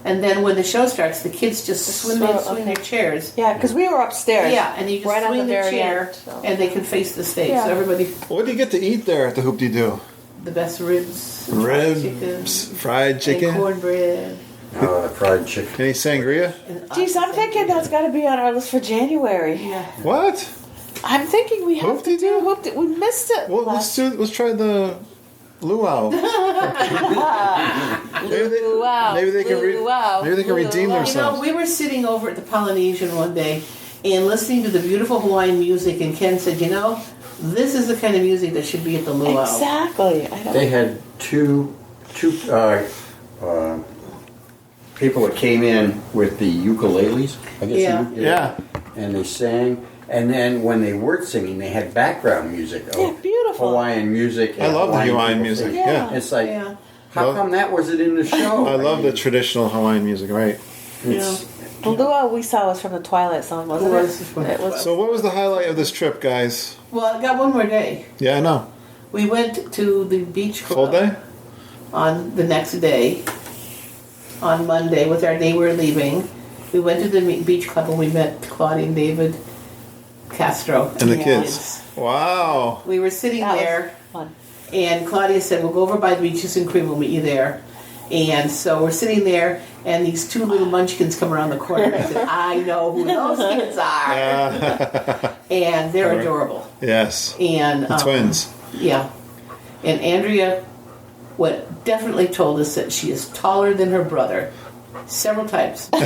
and then when the show starts, the kids just swing their chairs. Yeah, because we were upstairs. Yeah, and you just right on swing the the very chair, end. So. and they can face the stage. Yeah. So everybody, What do you get to eat there at the Hoop-de-Doo? the best ribs, and fried chicken, Ribs, fried and chicken, cornbread. The fried chicken. any sangria? And Geez, I'm thinking that's got to be on our list for January. Yeah. What? I'm thinking we have to Hoop-de-doo? do hoop. We missed it. Well, let's try the luau. maybe they, Luau. maybe they can Luau. maybe they can redeem Luau. themselves. We were sitting over at the Polynesian one day and listening to the beautiful Hawaiian music, and Ken said, this is the kind of music that should be at the luau. Exactly. I don't. They had two people that came in with the ukuleles. I guess Yeah. Yeah. And they sang. And then when they weren't singing, they had background music of Yeah, beautiful. Hawaiian music. I love the Hawaiian people music. singing. Yeah. It's like, Yeah. how come that wasn't in the show? I love the traditional Hawaiian music, right? It's, The luau we saw was from the Twilight Zone, wasn't It it? was from the It was. So, what was the highlight of this trip, guys? Well, I got one more day. Yeah, I know. We went to the beach Full club day? on the next day, on Monday, with our day we were leaving. We went to the beach club and we met Claudia and David Castro. And the Yeah. kids. Wow. We were sitting That was there, fun. and Claudia said, we'll go over by the beaches and cream, we'll meet you there. And so we're sitting there, and these two little munchkins come around the corner. I said, I know who those kids are. And they're Alright. adorable. Yes. And The twins. Yeah. And Andrea definitely told us that she is taller than her brother. Several times. And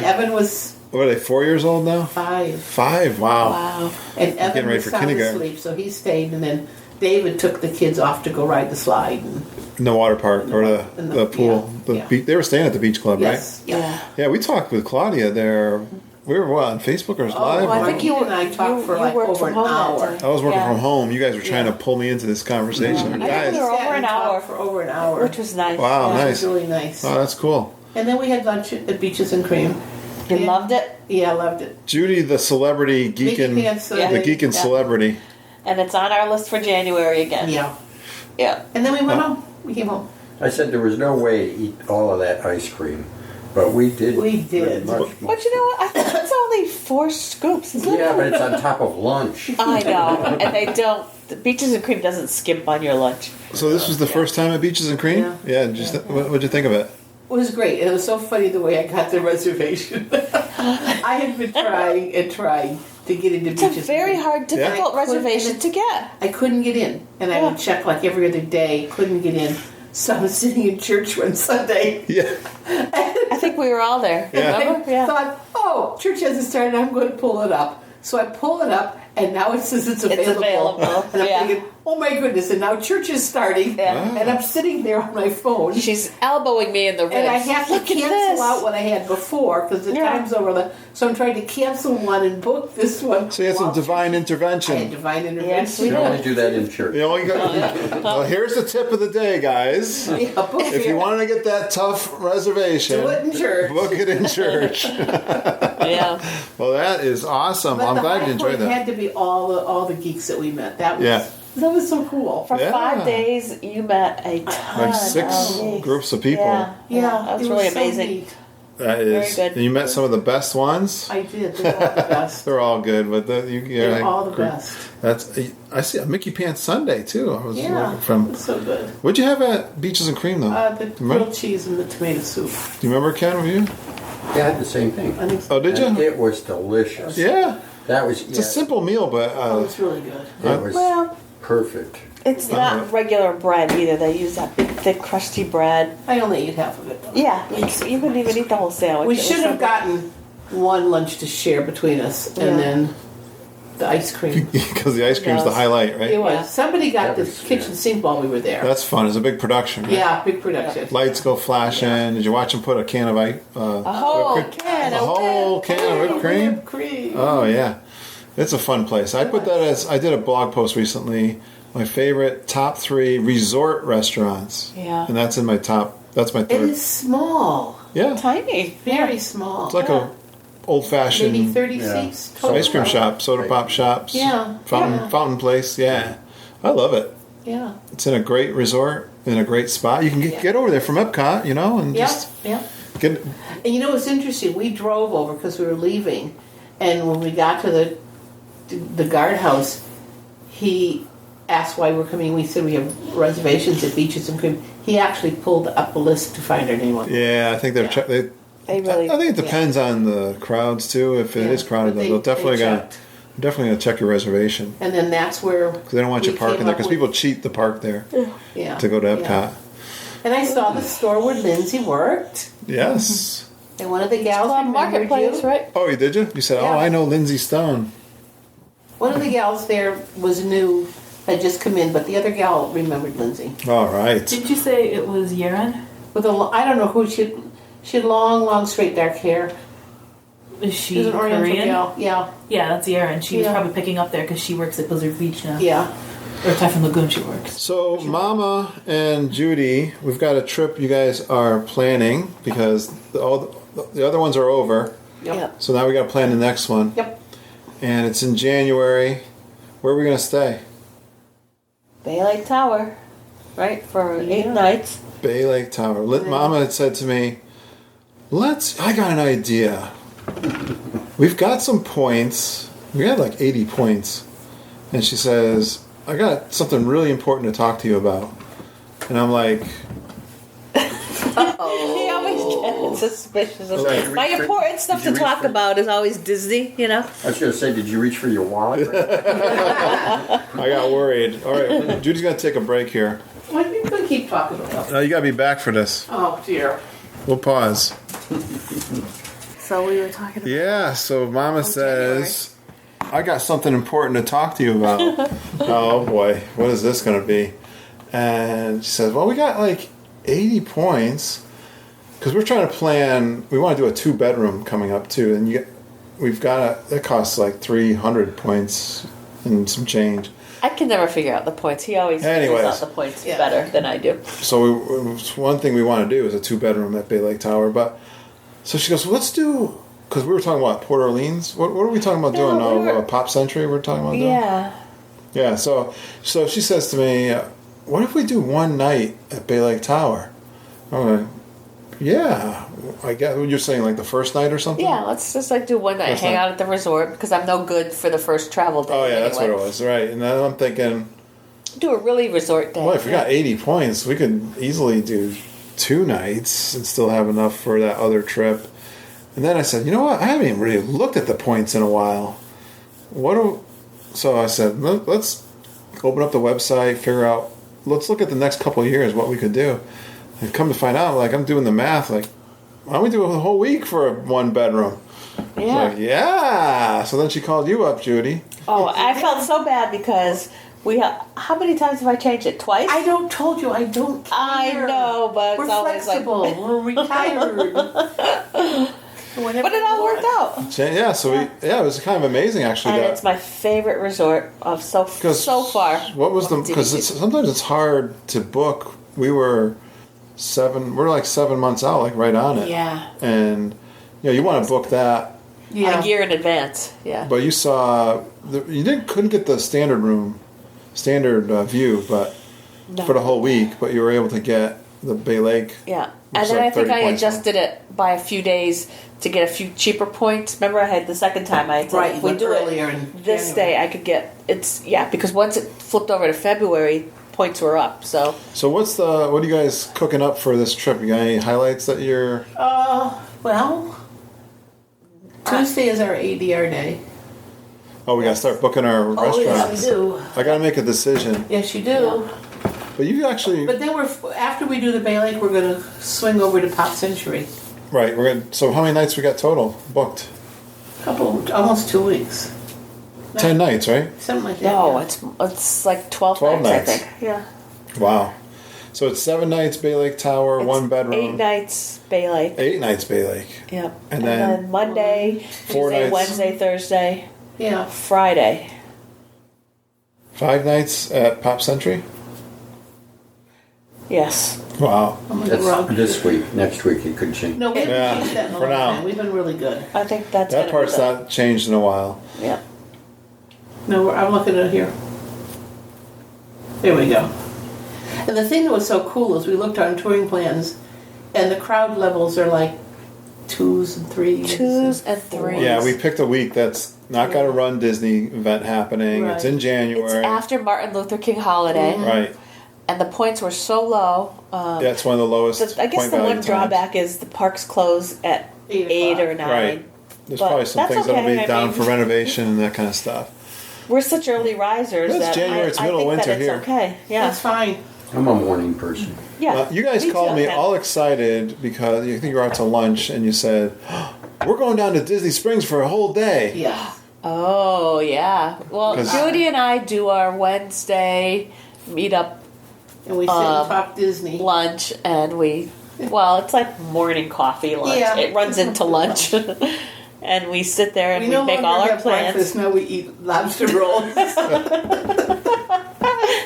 Evan was What are they, 4 years old now? 5. 5, wow. Wow. And getting Evan ready was for sound kindergarten. asleep, so he stayed. And then David took the kids off to go ride the slide. And, In the water park or In the the- pool. yeah, yeah. They were staying at the beach club, yes. right? Yeah, we talked with Claudia there We were on Facebook or live? Oh, I think Judy and I talked for like worked over from an home that hour. day. I was working Yeah. from home. You guys were trying Yeah. to pull me into this conversation. I think we were Sat over an and talked hour. For over an hour. Which was nice. Wow, Yeah. It nice. was really nice. Oh, that's cool. And then we had lunch at Beaches and Cream. You loved it? Yeah, I loved it. Judy, the celebrity Geekin, Mickey Pants, Yeah. the Geekin Yeah. celebrity. And it's on our list for January again. Yeah. Yeah. And then we went home. We came home. I said there was no way to eat all of that ice cream, but we did. We did. Much more. But you know what? I think it's only 4 scoops, isn't it? Yeah, but it's on top of lunch. I know. And they don't. The Beaches and Cream doesn't skimp on your lunch. So this was the first time at Beaches and Cream? Yeah. What'd you think of it? It was great. It was so funny the way I got the reservation. I had been trying and trying to get into It's Beaches. a very and Cream. hard, difficult Yeah. reservation to get. I couldn't get in, and I would check like every other day. Couldn't get in, so I was sitting in church one Sunday. Yeah. I think we were all there. Yeah. Remember? I thought, oh, church hasn't started. I'm going to pull it up. So I pull it up, and now it says it's available. available, And I'm yeah. thinking, oh my goodness! And now church is starting, Yeah. and I'm sitting there on my phone. She's elbowing me in the ribs. And I have to Look at cancel this. out what I had before because the Yeah. time's over. So I'm trying to cancel one and book this one. So you had some While divine I had intervention. divine intervention. Yes, we You did. only do that in church. You know, well, here's the tip of the day, guys. Yeah, book If you wanted to get that tough reservation, Do it in church. book it in church. Yeah. Well, that is awesome. But I'm the glad high you enjoyed point that. had to be all the geeks that we met. That was Yeah. that was so cool. For Yeah. 5 days, you met a ton Like 6 of geeks. groups of people. Yeah, Yeah, that was it really so amazing. neat. That is. Very good. And you met some of the best ones. I did. They were all the best. They're all good, but They were all the best. That's. I see a Mickey Pants Sundae too. I was Yeah, looking from. it was so good. What'd you have at Beaches and Cream though? The Remember? grilled cheese and the tomato soup. Do you remember, Ken? Were you? Yeah, I had the same thing. I think Oh, did And you? it was delicious. Yeah. That was. It's a simple meal, but oh, it's really good. It was Well, perfect. it's not regular bread either. They use that big, thick, crusty bread. I only ate half of it. Though. Yeah, you couldn't even eat the whole sandwich. We It was should so have good. gotten one lunch to share between us, Yeah. and then the ice cream. because the ice cream's the Yes. highlight, It right? was. Yeah. Somebody got That the was- kitchen sink while we were there. That's fun. It's a big production. Right? Yeah, big production. Lights go flashing. Did you watch them put a can of A whole whipped cream? can A of whole can of whipped cream? Whipped cream. Oh yeah, it's a fun place. I put that as I did a blog post recently. My favorite top 3 resort restaurants. Yeah. and that's in my top. That's my It third. is small, Yeah, tiny. very small. it's like a old maybe fashioned 30 Yeah. seats. Total. ice cream shop, soda pop shops. Yeah. fountain place. Yeah, I love it. Yeah. It's in a great resort in a great spot. You can get over there from Epcot, you know, and Yeah. just Yeah. get. And you know what's interesting? We drove over because we were leaving, and when we got to the guardhouse, he asked why we're coming. We said we have reservations at Beaches and Cream. He actually pulled up a list to find our name on. Yeah, I think they're. They, They really. I think it depends on the crowds too. If it is crowded, But they'll definitely they gonna checked. definitely gonna check your reservation And then that's where because they don't want you we parking came there up because with- people cheat the park there yeah, to go to Epcot. yeah. And I saw the store where Lindsay worked, Yes. and one of the gals Well, remembered marketplace, you. right? Oh, you did you? You said, Yeah. "Oh, I know Lindsay Stone." One of the gals there was new, had just come in, but the other gal remembered Lindsay. All right. Did you say it was Yaren? With I don't know who she had long, straight dark hair. Is She she was an Oriental Korean? gal. Yeah, Yeah, that's Yaren. She was Yeah. probably picking up there because she works at Blizzard Beach now. yeah. Or Typhoon Lagoon she works. So, Mama and Judy, we've got a trip you guys are planning because all the other ones are over. Yep. So now we got to plan the next one, Yep. and it's in January. Where are we gonna stay? Bay Lake Tower, right? For 8 Yeah. nights. Bay Lake Tower. Mama had said to me, I got an idea. We've got some points. We had like 80 points. And she says, I got something really important to talk to you about. And I'm like, He always gets suspicious of Okay. my important stuff Did to you reach talk for- about is always Disney, you know? I was going to say, did you reach for your wallet? I got worried. All right, Judy's going to take a break here. Why are you going to keep talking about? You got to be back for this. Oh dear. We'll pause. So we were talking about. Yeah, so Mama says, I got something important to talk to you about. Oh boy, what is this going to be? And she says, well, we got like 80 points because we're trying to plan. We want to do a 2-bedroom coming up too, and we've got it costs like 300 points and some change. I can never figure out the points. He always figures Anyways. out the points better than I do. So one thing we want to do is a 2-bedroom at Bay Lake Tower. But so she goes, well, let's do, because we were talking about Port Orleans. What are we talking about doing? Pop Century we're talking about doing? Yeah. So she says to me, what if we do one night at Bay Lake Tower? I'm like, yeah. I guess you're saying like the first night or something? Yeah, let's just like do one night, hang out at the resort, because I'm no good for the first travel day. Oh, yeah, anyway. that's what it was, right. And then I'm thinking, Do a really resort day. well, if we got 80 points, we could easily do 2 nights and still have enough for that other trip. And then I said, you know what? I haven't even really looked at the points in a while. So I said, let's open up the website, figure out, let's look at the next couple of years, what we could do. And come to find out, like, I'm doing the math, like, why don't we do a whole week for a 1-bedroom? Yeah. Like, yeah. So then she called you up, Judy. Oh, I felt so bad because how many times have I changed it? Twice? I told you I don't care. I know, but we're it's always flexible. like... We're retired. But it all worked out. Yeah, so it was kind of amazing, actually. And it's my favorite resort of so far. What was because sometimes it's hard to book. We're like 7 months out, like right on it. Yeah. And you want to book that. A year in advance. Yeah. But you saw couldn't get the standard view, but for the whole week. But you were able to get the Bay Lake. Yeah, and then I think I adjusted it by a few days to get a few cheaper points. Remember, I had the second time I said if we do earlier it this day, I could get because once it flipped over to February, points were up. So what are you guys cooking up for this trip? You got any highlights that you're? Well, Tuesday is our ADR day. Oh, we got to start booking our restaurants. Yes, we do. I got to make a decision. Yes, you do. But you actually. But then after we do the Bay Lake, we're going to swing over to Pop Century. Right. So how many nights we got total booked? Almost 2 weeks. 10 nights, right? Something like that. no, yeah. it's like 12 12 nights, nights. I think. Yeah. Wow. So it's 7 nights Bay Lake Tower, It's 1 bedroom. 8 nights Bay Lake. 8 nights Bay Lake. Yep. And And then then Monday, 4 Tuesday, nights. Wednesday, Thursday, Yeah. Friday. 5 nights at Pop Century. Yes. Wow. Oh my God. That's this week. Next week it could change. No, we haven't Yeah, changed that in a for long now. time. We've been really good. I think that's That gonna be part's not changed in a while. Yep. No, I'm looking at it here. There we go. And the thing that was so cool is we looked on touring plans, and the crowd levels are like 2s and 3s. 2s and 3s. Yeah, we picked a week that's not got a Run Disney event happening. Right. It's in January. It's after Martin Luther King holiday. Right. And the points were so low. That's one of the lowest. I guess point the value one times. drawback is the parks close at 8 or 9. Right. There's But probably some that's things that'll okay, be I down mean- for renovation and that kind of stuff. We're such early risers It's that January, it's I middle of think winter that it's here. okay. Yeah. That's fine. I'm a morning person. Yeah. You guys Me called too. me Okay. all excited because you think you were out to lunch and you said, we're going down to Disney Springs for a whole day. Yeah. Oh, yeah. Well, 'Cause- Judy and I do our Wednesday meetup And we sit and talk Disney. lunch, and it's like morning coffee lunch. Yeah. It runs into lunch. And we sit there and we no make longer all our have breakfast, plans. now we eat lobster rolls.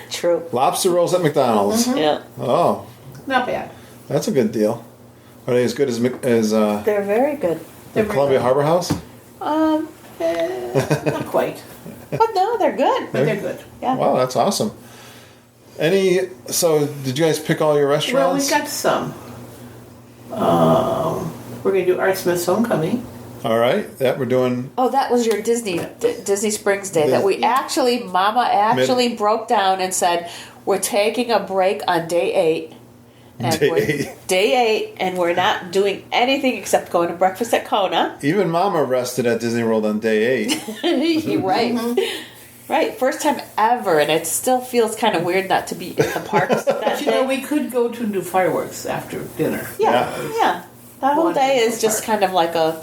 True. Lobster rolls at McDonald's. Yeah. Oh, Not bad. that's a good deal. Are they as good as They're very good. the Columbia Harbor House? Um, Not quite, but no, they're good. but they're good. Yeah. Wow, that's awesome. So did you guys pick all your Well, restaurants? we've got some. We're going to do Art Smith's Homecoming. All right, that we're doing. Oh, that was your Disney Springs day that we Mama actually broke down and said, we're taking a break on day 8. And day 8, and we're not doing anything except going to breakfast at Kona. Even Mama rested at Disney World on day 8. You're right. Right, first time ever, and it still feels kind of weird not to be in the parks that But you know, day. we could go to do fireworks after dinner. Yeah. That whole day is just kind of like a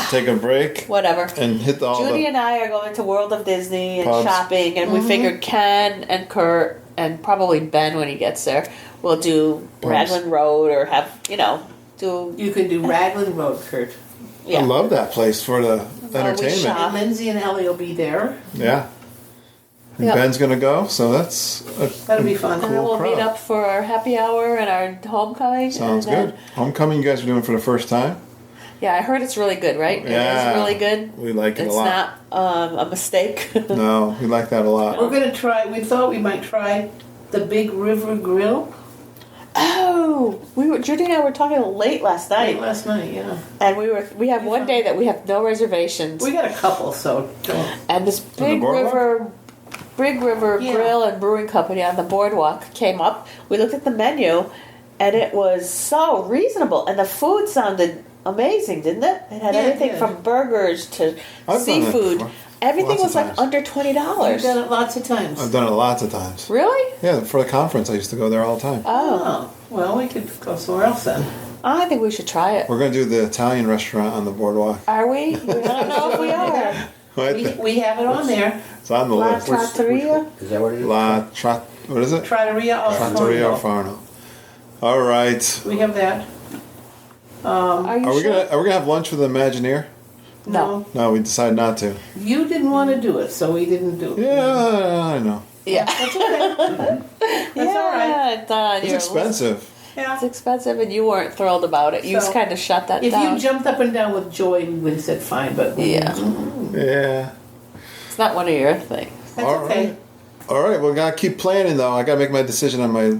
Take a break whatever. and hit all Judy the. and I are going to World of Disney and Pubs. shopping, and we figured Ken and Kurt and probably Ben when he gets there will do Pubs. Raglan Road or have do You can do Raglan Road, Kurt. Yeah. I love that place for the entertainment. shop. And Lindsay and Ellie will be there. Yeah. And Yep. Ben's going to go, so that's That'll be fun. And then we'll meet crowd. up for our happy hour and our homecoming. Sounds and then- good. Homecoming you guys are doing for the first time? Yeah, I heard it's really good, right? Yeah. It is really good. We like it It's a lot. not a mistake. No, we like that a lot. We're going to try, we thought we might try the Big River Grill Oh, Judy and I were talking late last night, last night, yeah. and we have one day that we have no reservations, We got a couple, so don't. and this Big boardwalk? River Yeah. Grill and Brewing Company on the boardwalk came up. We looked at the menu, and it was so reasonable, and the food sounded amazing, didn't it? It had Yeah, it everything did. from burgers to I've done it seafood. before. Everything Lots was of like times. under $20. We've done it lots of times. I've done it lots of times. Really? Yeah, for the conference I used to go there all the time. Oh, Oh, well, we could go somewhere else then. I think we should try it. We're going to do the Italian restaurant on the boardwalk. Are we? I don't know if we are. We have it on there. It's on the La list. Trattoria? Is that what it is? What is it? Trattoria al Trattoria Forno. Farno. All right. We have that. Are you Are we sure? gonna have lunch with the Imagineer? No. No, we decided not to. You didn't want to do it, so we didn't do it. Yeah, I know. Yeah. That's okay. That's all right. It's on It's your expensive. list. Yeah. It's expensive, and you weren't thrilled about it. You So, kind of shut that If down. you jumped up and down with joy, we would have said fine, but Yeah. Yeah. It's not one of your things. that's All okay. right. All right. Well, gotta keep planning though. I gotta make my decision on my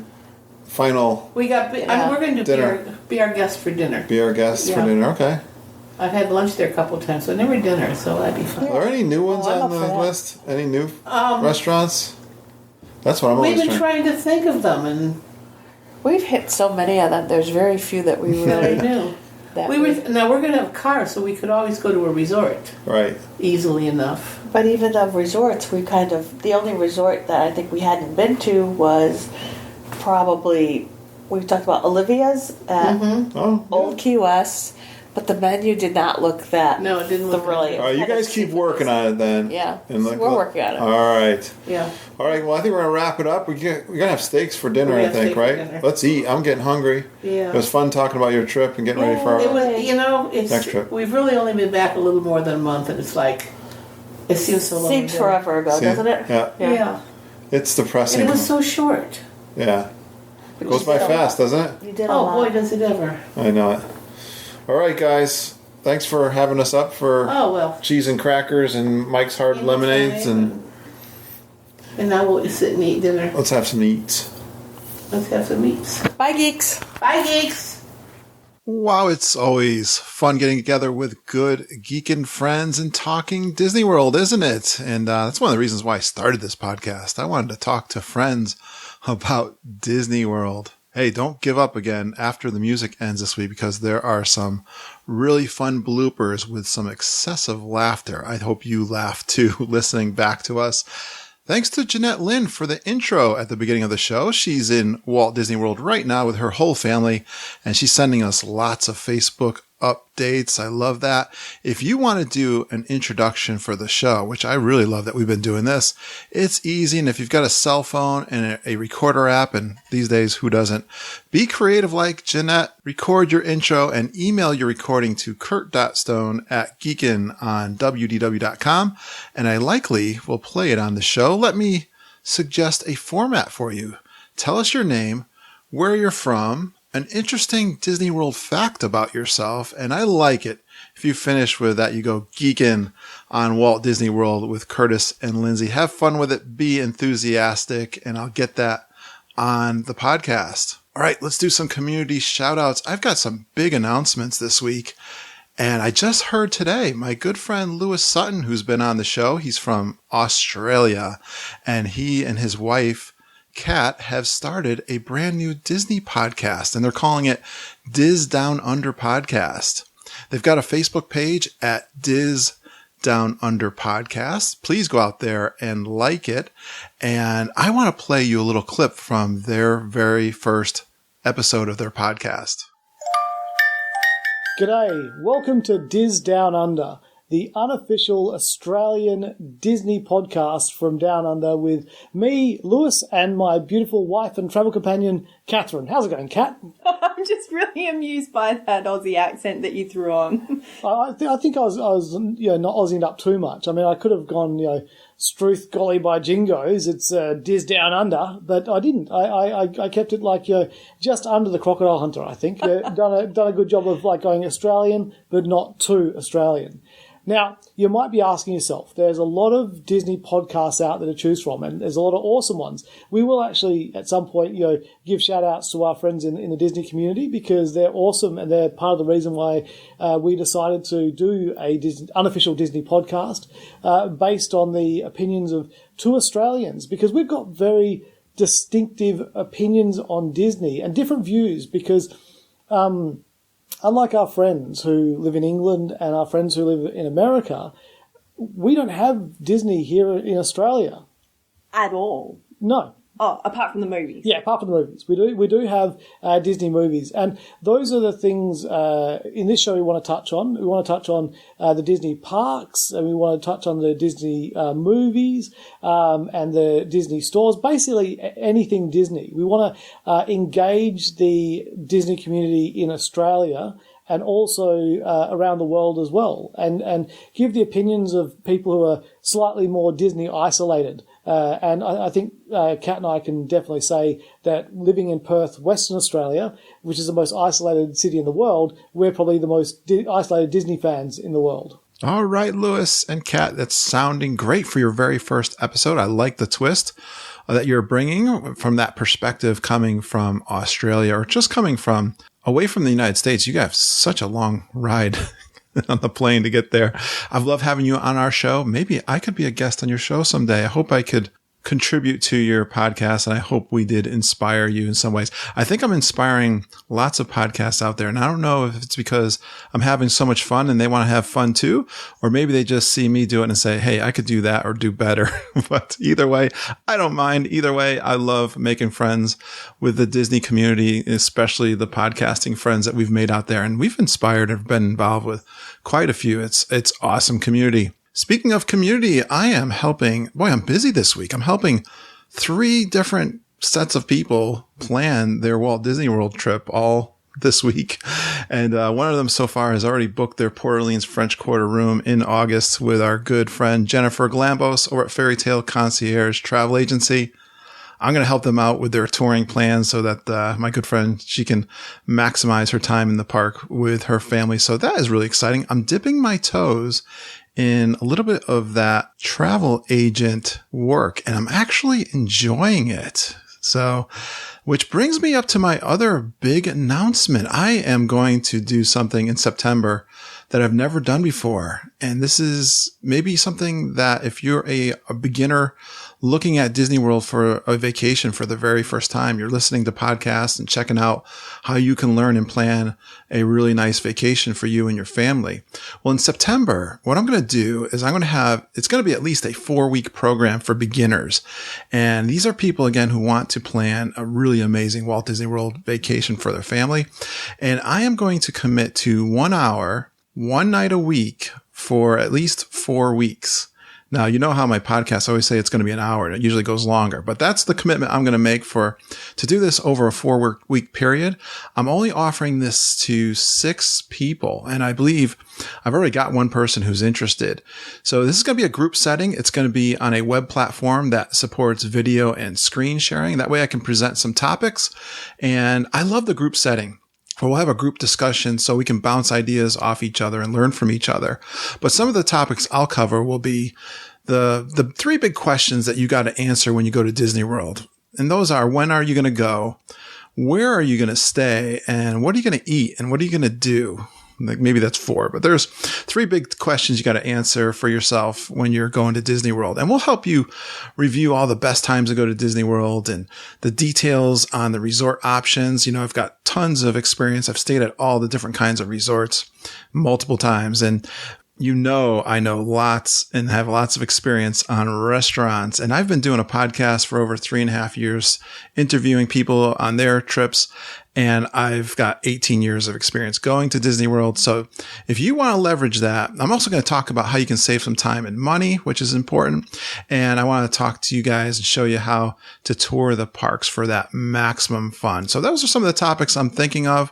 final. We got. Yeah. We're going to Dinner. be our guest for dinner. Be our guest Yeah. for dinner. Okay. I've had lunch there a couple of times, so never dinner, so that'd be fun. Are there any new ones Oh, I'm on up for the that. list? Any new restaurants? That's what I'm We've always been trying. trying to think of them, and We've hit so many of them. There's very few that we I really knew. that Now we're going to have a car, so we could always go to a resort Right. easily enough. But even of resorts, we kind of the only resort that I think we hadn't been to was probably we talked about Olivia's at Oh. Old Key West, but the menu did not look that. No, it didn't look really. All right. You guys keep working on it then. Yeah, And so we're working on it. All right. Yeah. All right. Well, I think we're gonna wrap it up. We're gonna have steaks for dinner. We I have think. steak for Right. dinner. Let's eat. I'm getting hungry. Yeah. It was fun talking about your trip and getting ready for It our. was, Next it's trip. we've really only been back a little more than a month, and it's like it seems so long. Seems ago. forever ago, See? doesn't it? Yeah. Yeah. It's And depressing. it was so short. Yeah. It goes by fast, doesn't it? You did a Oh lot. boy, does it ever! I know it. All right, guys. Thanks for having us up for Oh well. cheese and crackers and Mike's Hard Lemonades, and And now we'll sit and eat dinner. let's have some eats. Let's have some meats. Bye, geeks. Bye, geeks. Wow, it's always fun getting together with good geekin' friends and talking Disney World, isn't it? And that's one of the reasons why I started this podcast. I wanted to talk to friends about Disney World. Hey, don't give up again after the music ends this week, because there are some really fun bloopers with some excessive laughter. I hope you laugh too listening back to us. Thanks to Jeanette Lynn for the intro at the beginning of the show. She's in Walt Disney World right now with her whole family, and she's sending us lots of Facebook updates. I love that. If you want to do an introduction for the show, which I really love that we've been doing this, it's easy. And if you've got a cell phone and a recorder app, and these days, who doesn't? Be creative like Jeanette. Record your intro and email your recording to kurt.stone@geekin on wdw.com, and I likely will play it on the show. Let me suggest a format for you. Tell us your name, where you're from, an interesting Disney World fact about yourself, and I like it if you finish with that. You go Geekin on Walt Disney World with Curtis and Lindsay. Have fun with it. Be enthusiastic, and I'll get that on the podcast. All right, let's do some community shout outs. I've got some big announcements this week, and I just heard today my good friend Lewis Sutton, who's been on the show, he's from Australia, and he and his wife Kat have started a brand new Disney podcast, and they're calling it Diz Down Under Podcast. They've got a Facebook page at Diz Down Under Podcast. Please go out there and like it. And I want to play you a little clip from their very first episode of their podcast. G'day, welcome to Diz Down Under, the unofficial Australian Disney podcast from Down Under with me, Lewis, and my beautiful wife and travel companion, Catherine. How's it going, Kat? I'm just really amused by that Aussie accent that you threw on. I think I was not Aussieing up too much. I mean, I could have gone, Struth golly by jingoes, it's Diz Down Under, but I didn't. I kept it like just under the Crocodile Hunter. I think done a good job of like going Australian, but not too Australian. Now, you might be asking yourself, there's a lot of Disney podcasts out there to choose from, and there's a lot of awesome ones. We will actually, at some point, give shout-outs to our friends in the Disney community because they're awesome, and they're part of the reason why we decided to do a unofficial Disney podcast based on the opinions of two Australians, because we've got very distinctive opinions on Disney and different views because... unlike our friends who live in England and our friends who live in America, we don't have Disney here in Australia. At all? No. Oh, apart from the movies. Yeah, apart from the movies. We do have Disney movies. And those are the things in this show we want to touch on. We want to touch on the Disney parks, and we want to touch on the Disney movies and the Disney stores, basically anything Disney. We want to engage the Disney community in Australia and also around the world as well, and give the opinions of people who are slightly more Disney isolated. And I think Kat and I can definitely say that living in Perth, Western Australia, which is the most isolated city in the world, we're probably the most isolated Disney fans in the world. All right, Lewis and Kat, that's sounding great for your very first episode. I like the twist that you're bringing from that perspective coming from Australia or just coming from away from the United States. You have such a long ride on the plane to get there. I've loved having you on our show. Maybe I could be a guest on your show someday. I hope I could contribute to your podcast, and I hope we did inspire you in some ways. I think I'm inspiring lots of podcasts out there, and I don't know if it's because I'm having so much fun and they want to have fun too, or maybe they just see me do it and say, hey, I could do that or do better. But either way, I don't mind. Either way, I love making friends with the Disney community, especially the podcasting friends that we've made out there, and we've inspired and been involved with quite a few. It's awesome community. Speaking of community, I am helping, I'm busy this week. I'm helping 3 different sets of people plan their Walt Disney World trip all this week. And one of them so far has already booked their Port Orleans French Quarter room in August with our good friend Jennifer Glambos over at Fairy Tale Concierge Travel Agency. I'm going to help them out with their touring plans so that my good friend, she can maximize her time in the park with her family. So that is really exciting. I'm dipping my toes in a little bit of that travel agent work, and I'm actually enjoying it. So, which brings me up to my other big announcement. I am going to do something in September that I've never done before. And this is maybe something that if you're a beginner looking at Disney World for a vacation for the very first time, you're listening to podcasts and checking out how you can learn and plan a really nice vacation for you and your family. Well, in September, what I'm going to do is it's going to be at least a 4-week program for beginners. And these are people, again, who want to plan a really amazing Walt Disney World vacation for their family. And I am going to commit to 1 hour, 1 night a week for at least 4 weeks. Now, you know how my podcasts always say it's going to be an hour, and it usually goes longer, but that's the commitment I'm going to make to do this over a 4-week period. I'm only offering this to 6 people, and I believe I've already got one person who's interested. So this is going to be a group setting. It's going to be on a web platform that supports video and screen sharing. That way I can present some topics, and I love the group setting. We'll have a group discussion so we can bounce ideas off each other and learn from each other. But some of the topics I'll cover will be the 3 big questions that you got to answer when you go to Disney World. And those are, when are you going to go? Where are you going to stay? And what are you going to eat? And what are you going to do? Like maybe that's 4, but there's 3 big questions you got to answer for yourself when you're going to Disney World. And we'll help you review all the best times to go to Disney World and the details on the resort options. You know, I've got tons of experience. I've stayed at all the different kinds of resorts multiple times. And I know lots and have lots of experience on restaurants. And I've been doing a podcast for over 3.5 years, interviewing people on their trips. and I've got 18 years of experience going to Disney World. So if you want to leverage that, I'm also going to talk about how you can save some time and money, which is important. And I want to talk to you guys and show you how to tour the parks for that maximum fun. So those are some of the topics I'm thinking of.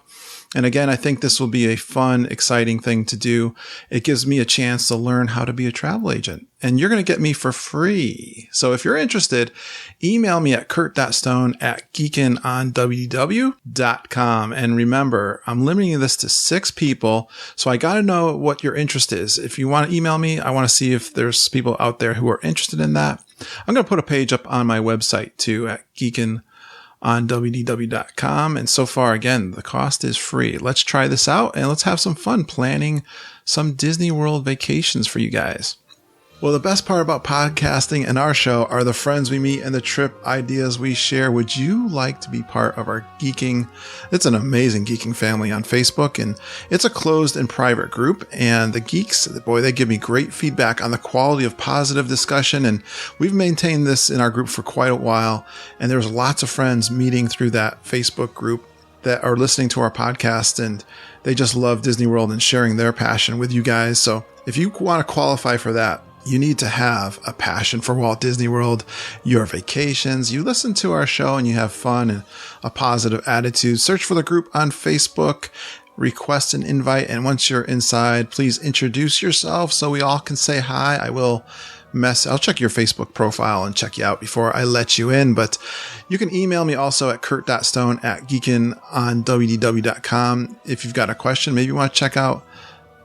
And again, I think this will be a fun, exciting thing to do. It gives me a chance to learn how to be a travel agent. And you're going to get me for free. So if you're interested, email me at kurt.stone@geekinonwdw.com. And remember, I'm limiting this to 6 people. So I got to know what your interest is. If you want to email me, I want to see if there's people out there who are interested in that. I'm going to put a page up on my website too at geekinonwdw.com. And so far, again, the cost is free. Let's try this out and let's have some fun planning some Disney World vacations for you guys. Well, the best part about podcasting and our show are the friends we meet and the trip ideas we share. Would you like to be part of our Geeking? It's an amazing Geeking family on Facebook, and it's a closed and private group. And the geeks, boy, they give me great feedback on the quality of positive discussion. And we've maintained this in our group for quite a while. And there's lots of friends meeting through that Facebook group that are listening to our podcast, and they just love Disney World and sharing their passion with you guys. So if you want to qualify for that, you need to have a passion for Walt Disney World, your vacations. You listen to our show and you have fun and a positive attitude. Search for the group on Facebook, request an invite. And once you're inside, please introduce yourself so we all can say hi. I'll check your Facebook profile and check you out before I let you in. But you can email me also at kurt.stone@geekinonwdw.com. If you've got a question, maybe you want to check out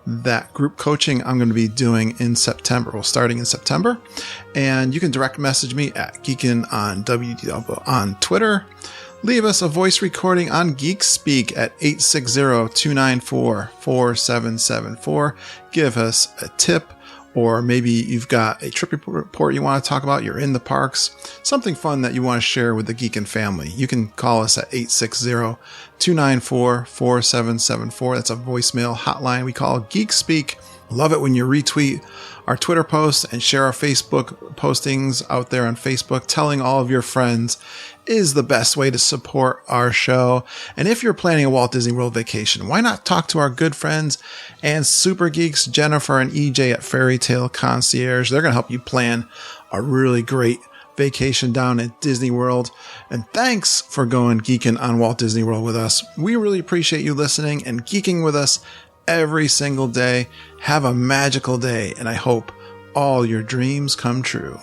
that group coaching I'm going to be doing in September. Well, starting in September. And you can direct message me at Geekin on WDW on Twitter. Leave us a voice recording on Geek Speak at 860-294-4774. Give us a tip, or maybe you've got a trip report you want to talk about. You're in the parks, something fun that you want to share with the Geekin family. You can call us at 860-294-4774. That's a voicemail hotline we call Geek Speak. Love it when you retweet our Twitter posts and share our Facebook postings out there on Facebook. Telling all of your friends is the best way to support our show. And if you're planning a Walt Disney World vacation, why not talk to our good friends and super geeks, Jennifer and EJ at Fairy Tale Concierge. They're going to help you plan a really great vacation down at Disney World. And thanks for going geeking on Walt Disney World with us. We really appreciate you listening and geeking with us every single day. Have a magical day, and I hope all your dreams come true.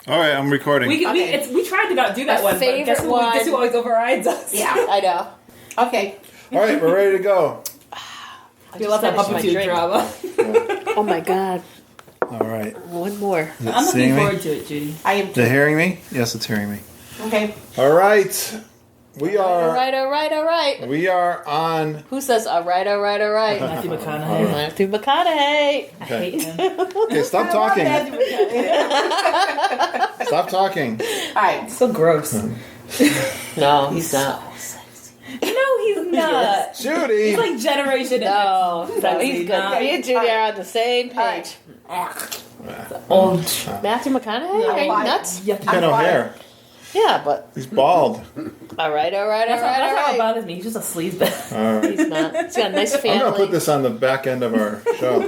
All right, I'm recording. We tried to not do that one, but guess who always overrides us? Yeah, I know. Okay. All right, we're ready to go. We love that puppeteer drama. Oh my God. All right. One more. I'm looking forward to it, Judy. I am Is it hearing me? Yes, it's hearing me. Okay. All right. We are. All right. We are on. Who says all right? Matthew McConaughey. Matthew McConaughey. I hate him. Okay, stop talking. Stop talking. All right. So gross. No, he's not. No, he's not. Judy. He's like Generation No, X. he's good. Me and Judy are on the same page. Old. Matthew McConaughey? Are you nuts? He's got no hair. Yeah, but He's bald. all right. That's not what bothers me. He's just a sleazebag. All right. He's not. He's got a nice family. I'm going to put this on the back end of our show.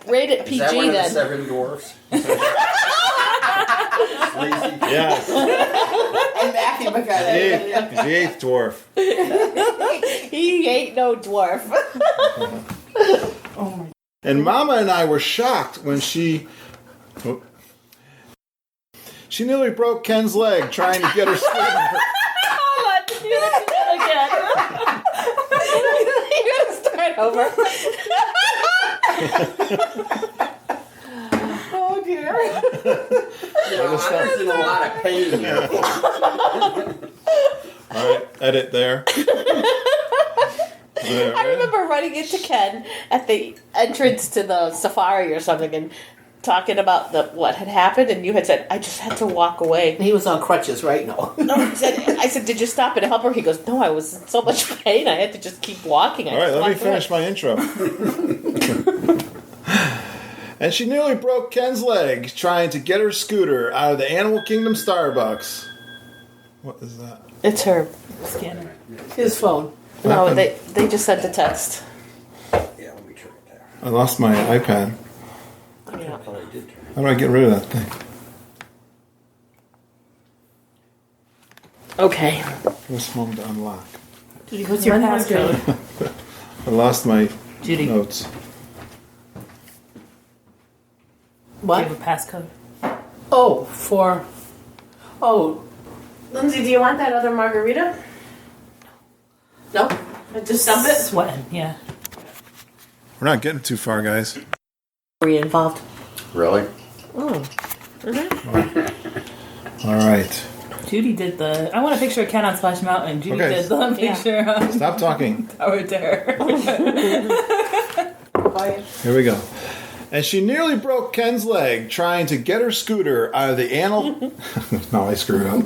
Rated PG Is that one of the then. 7 dwarfs? Yes. And Matthew McConaughey. The eighth dwarf. He ain't no dwarf. And Momma and I were shocked when she nearly broke Ken's leg trying to get her sleep. Hold on, do that again. You gotta start over. Oh dear. I'm in a lot of pain here. All right. edit there. I remember running into Ken at the entrance to the safari or something and talking about what had happened, and you had said, I just had to walk away. He was on crutches, right? No. No, I said, did you stop and help her? He goes, no, I was in so much pain, I had to just keep walking. All right, let me finish my intro. And she nearly broke Ken's leg trying to get her scooter out of the Animal Kingdom Starbucks. What is that? It's her. Scanner. His phone. No, they just sent a text. Yeah, let me turn it down. I lost my iPad. Yeah. I thought I did turn it. How do I get rid of that thing? Okay. What's home to unlock? Judy, what's your passcode? I lost my Judy. notes. Do What? you have a passcode? Oh, Lindsay, do you want that other margarita? No? Just dump it? Sweating, yeah. We're not getting too far, guys. Were you involved? Really? Oh. All right. Judy did the. I want a picture of Ken on Splash Mountain. Judy Okay. did the picture of Stop talking. Tower Terror. Here we go. And she nearly broke Ken's leg trying to get her scooter out of the animal... No, I screwed up.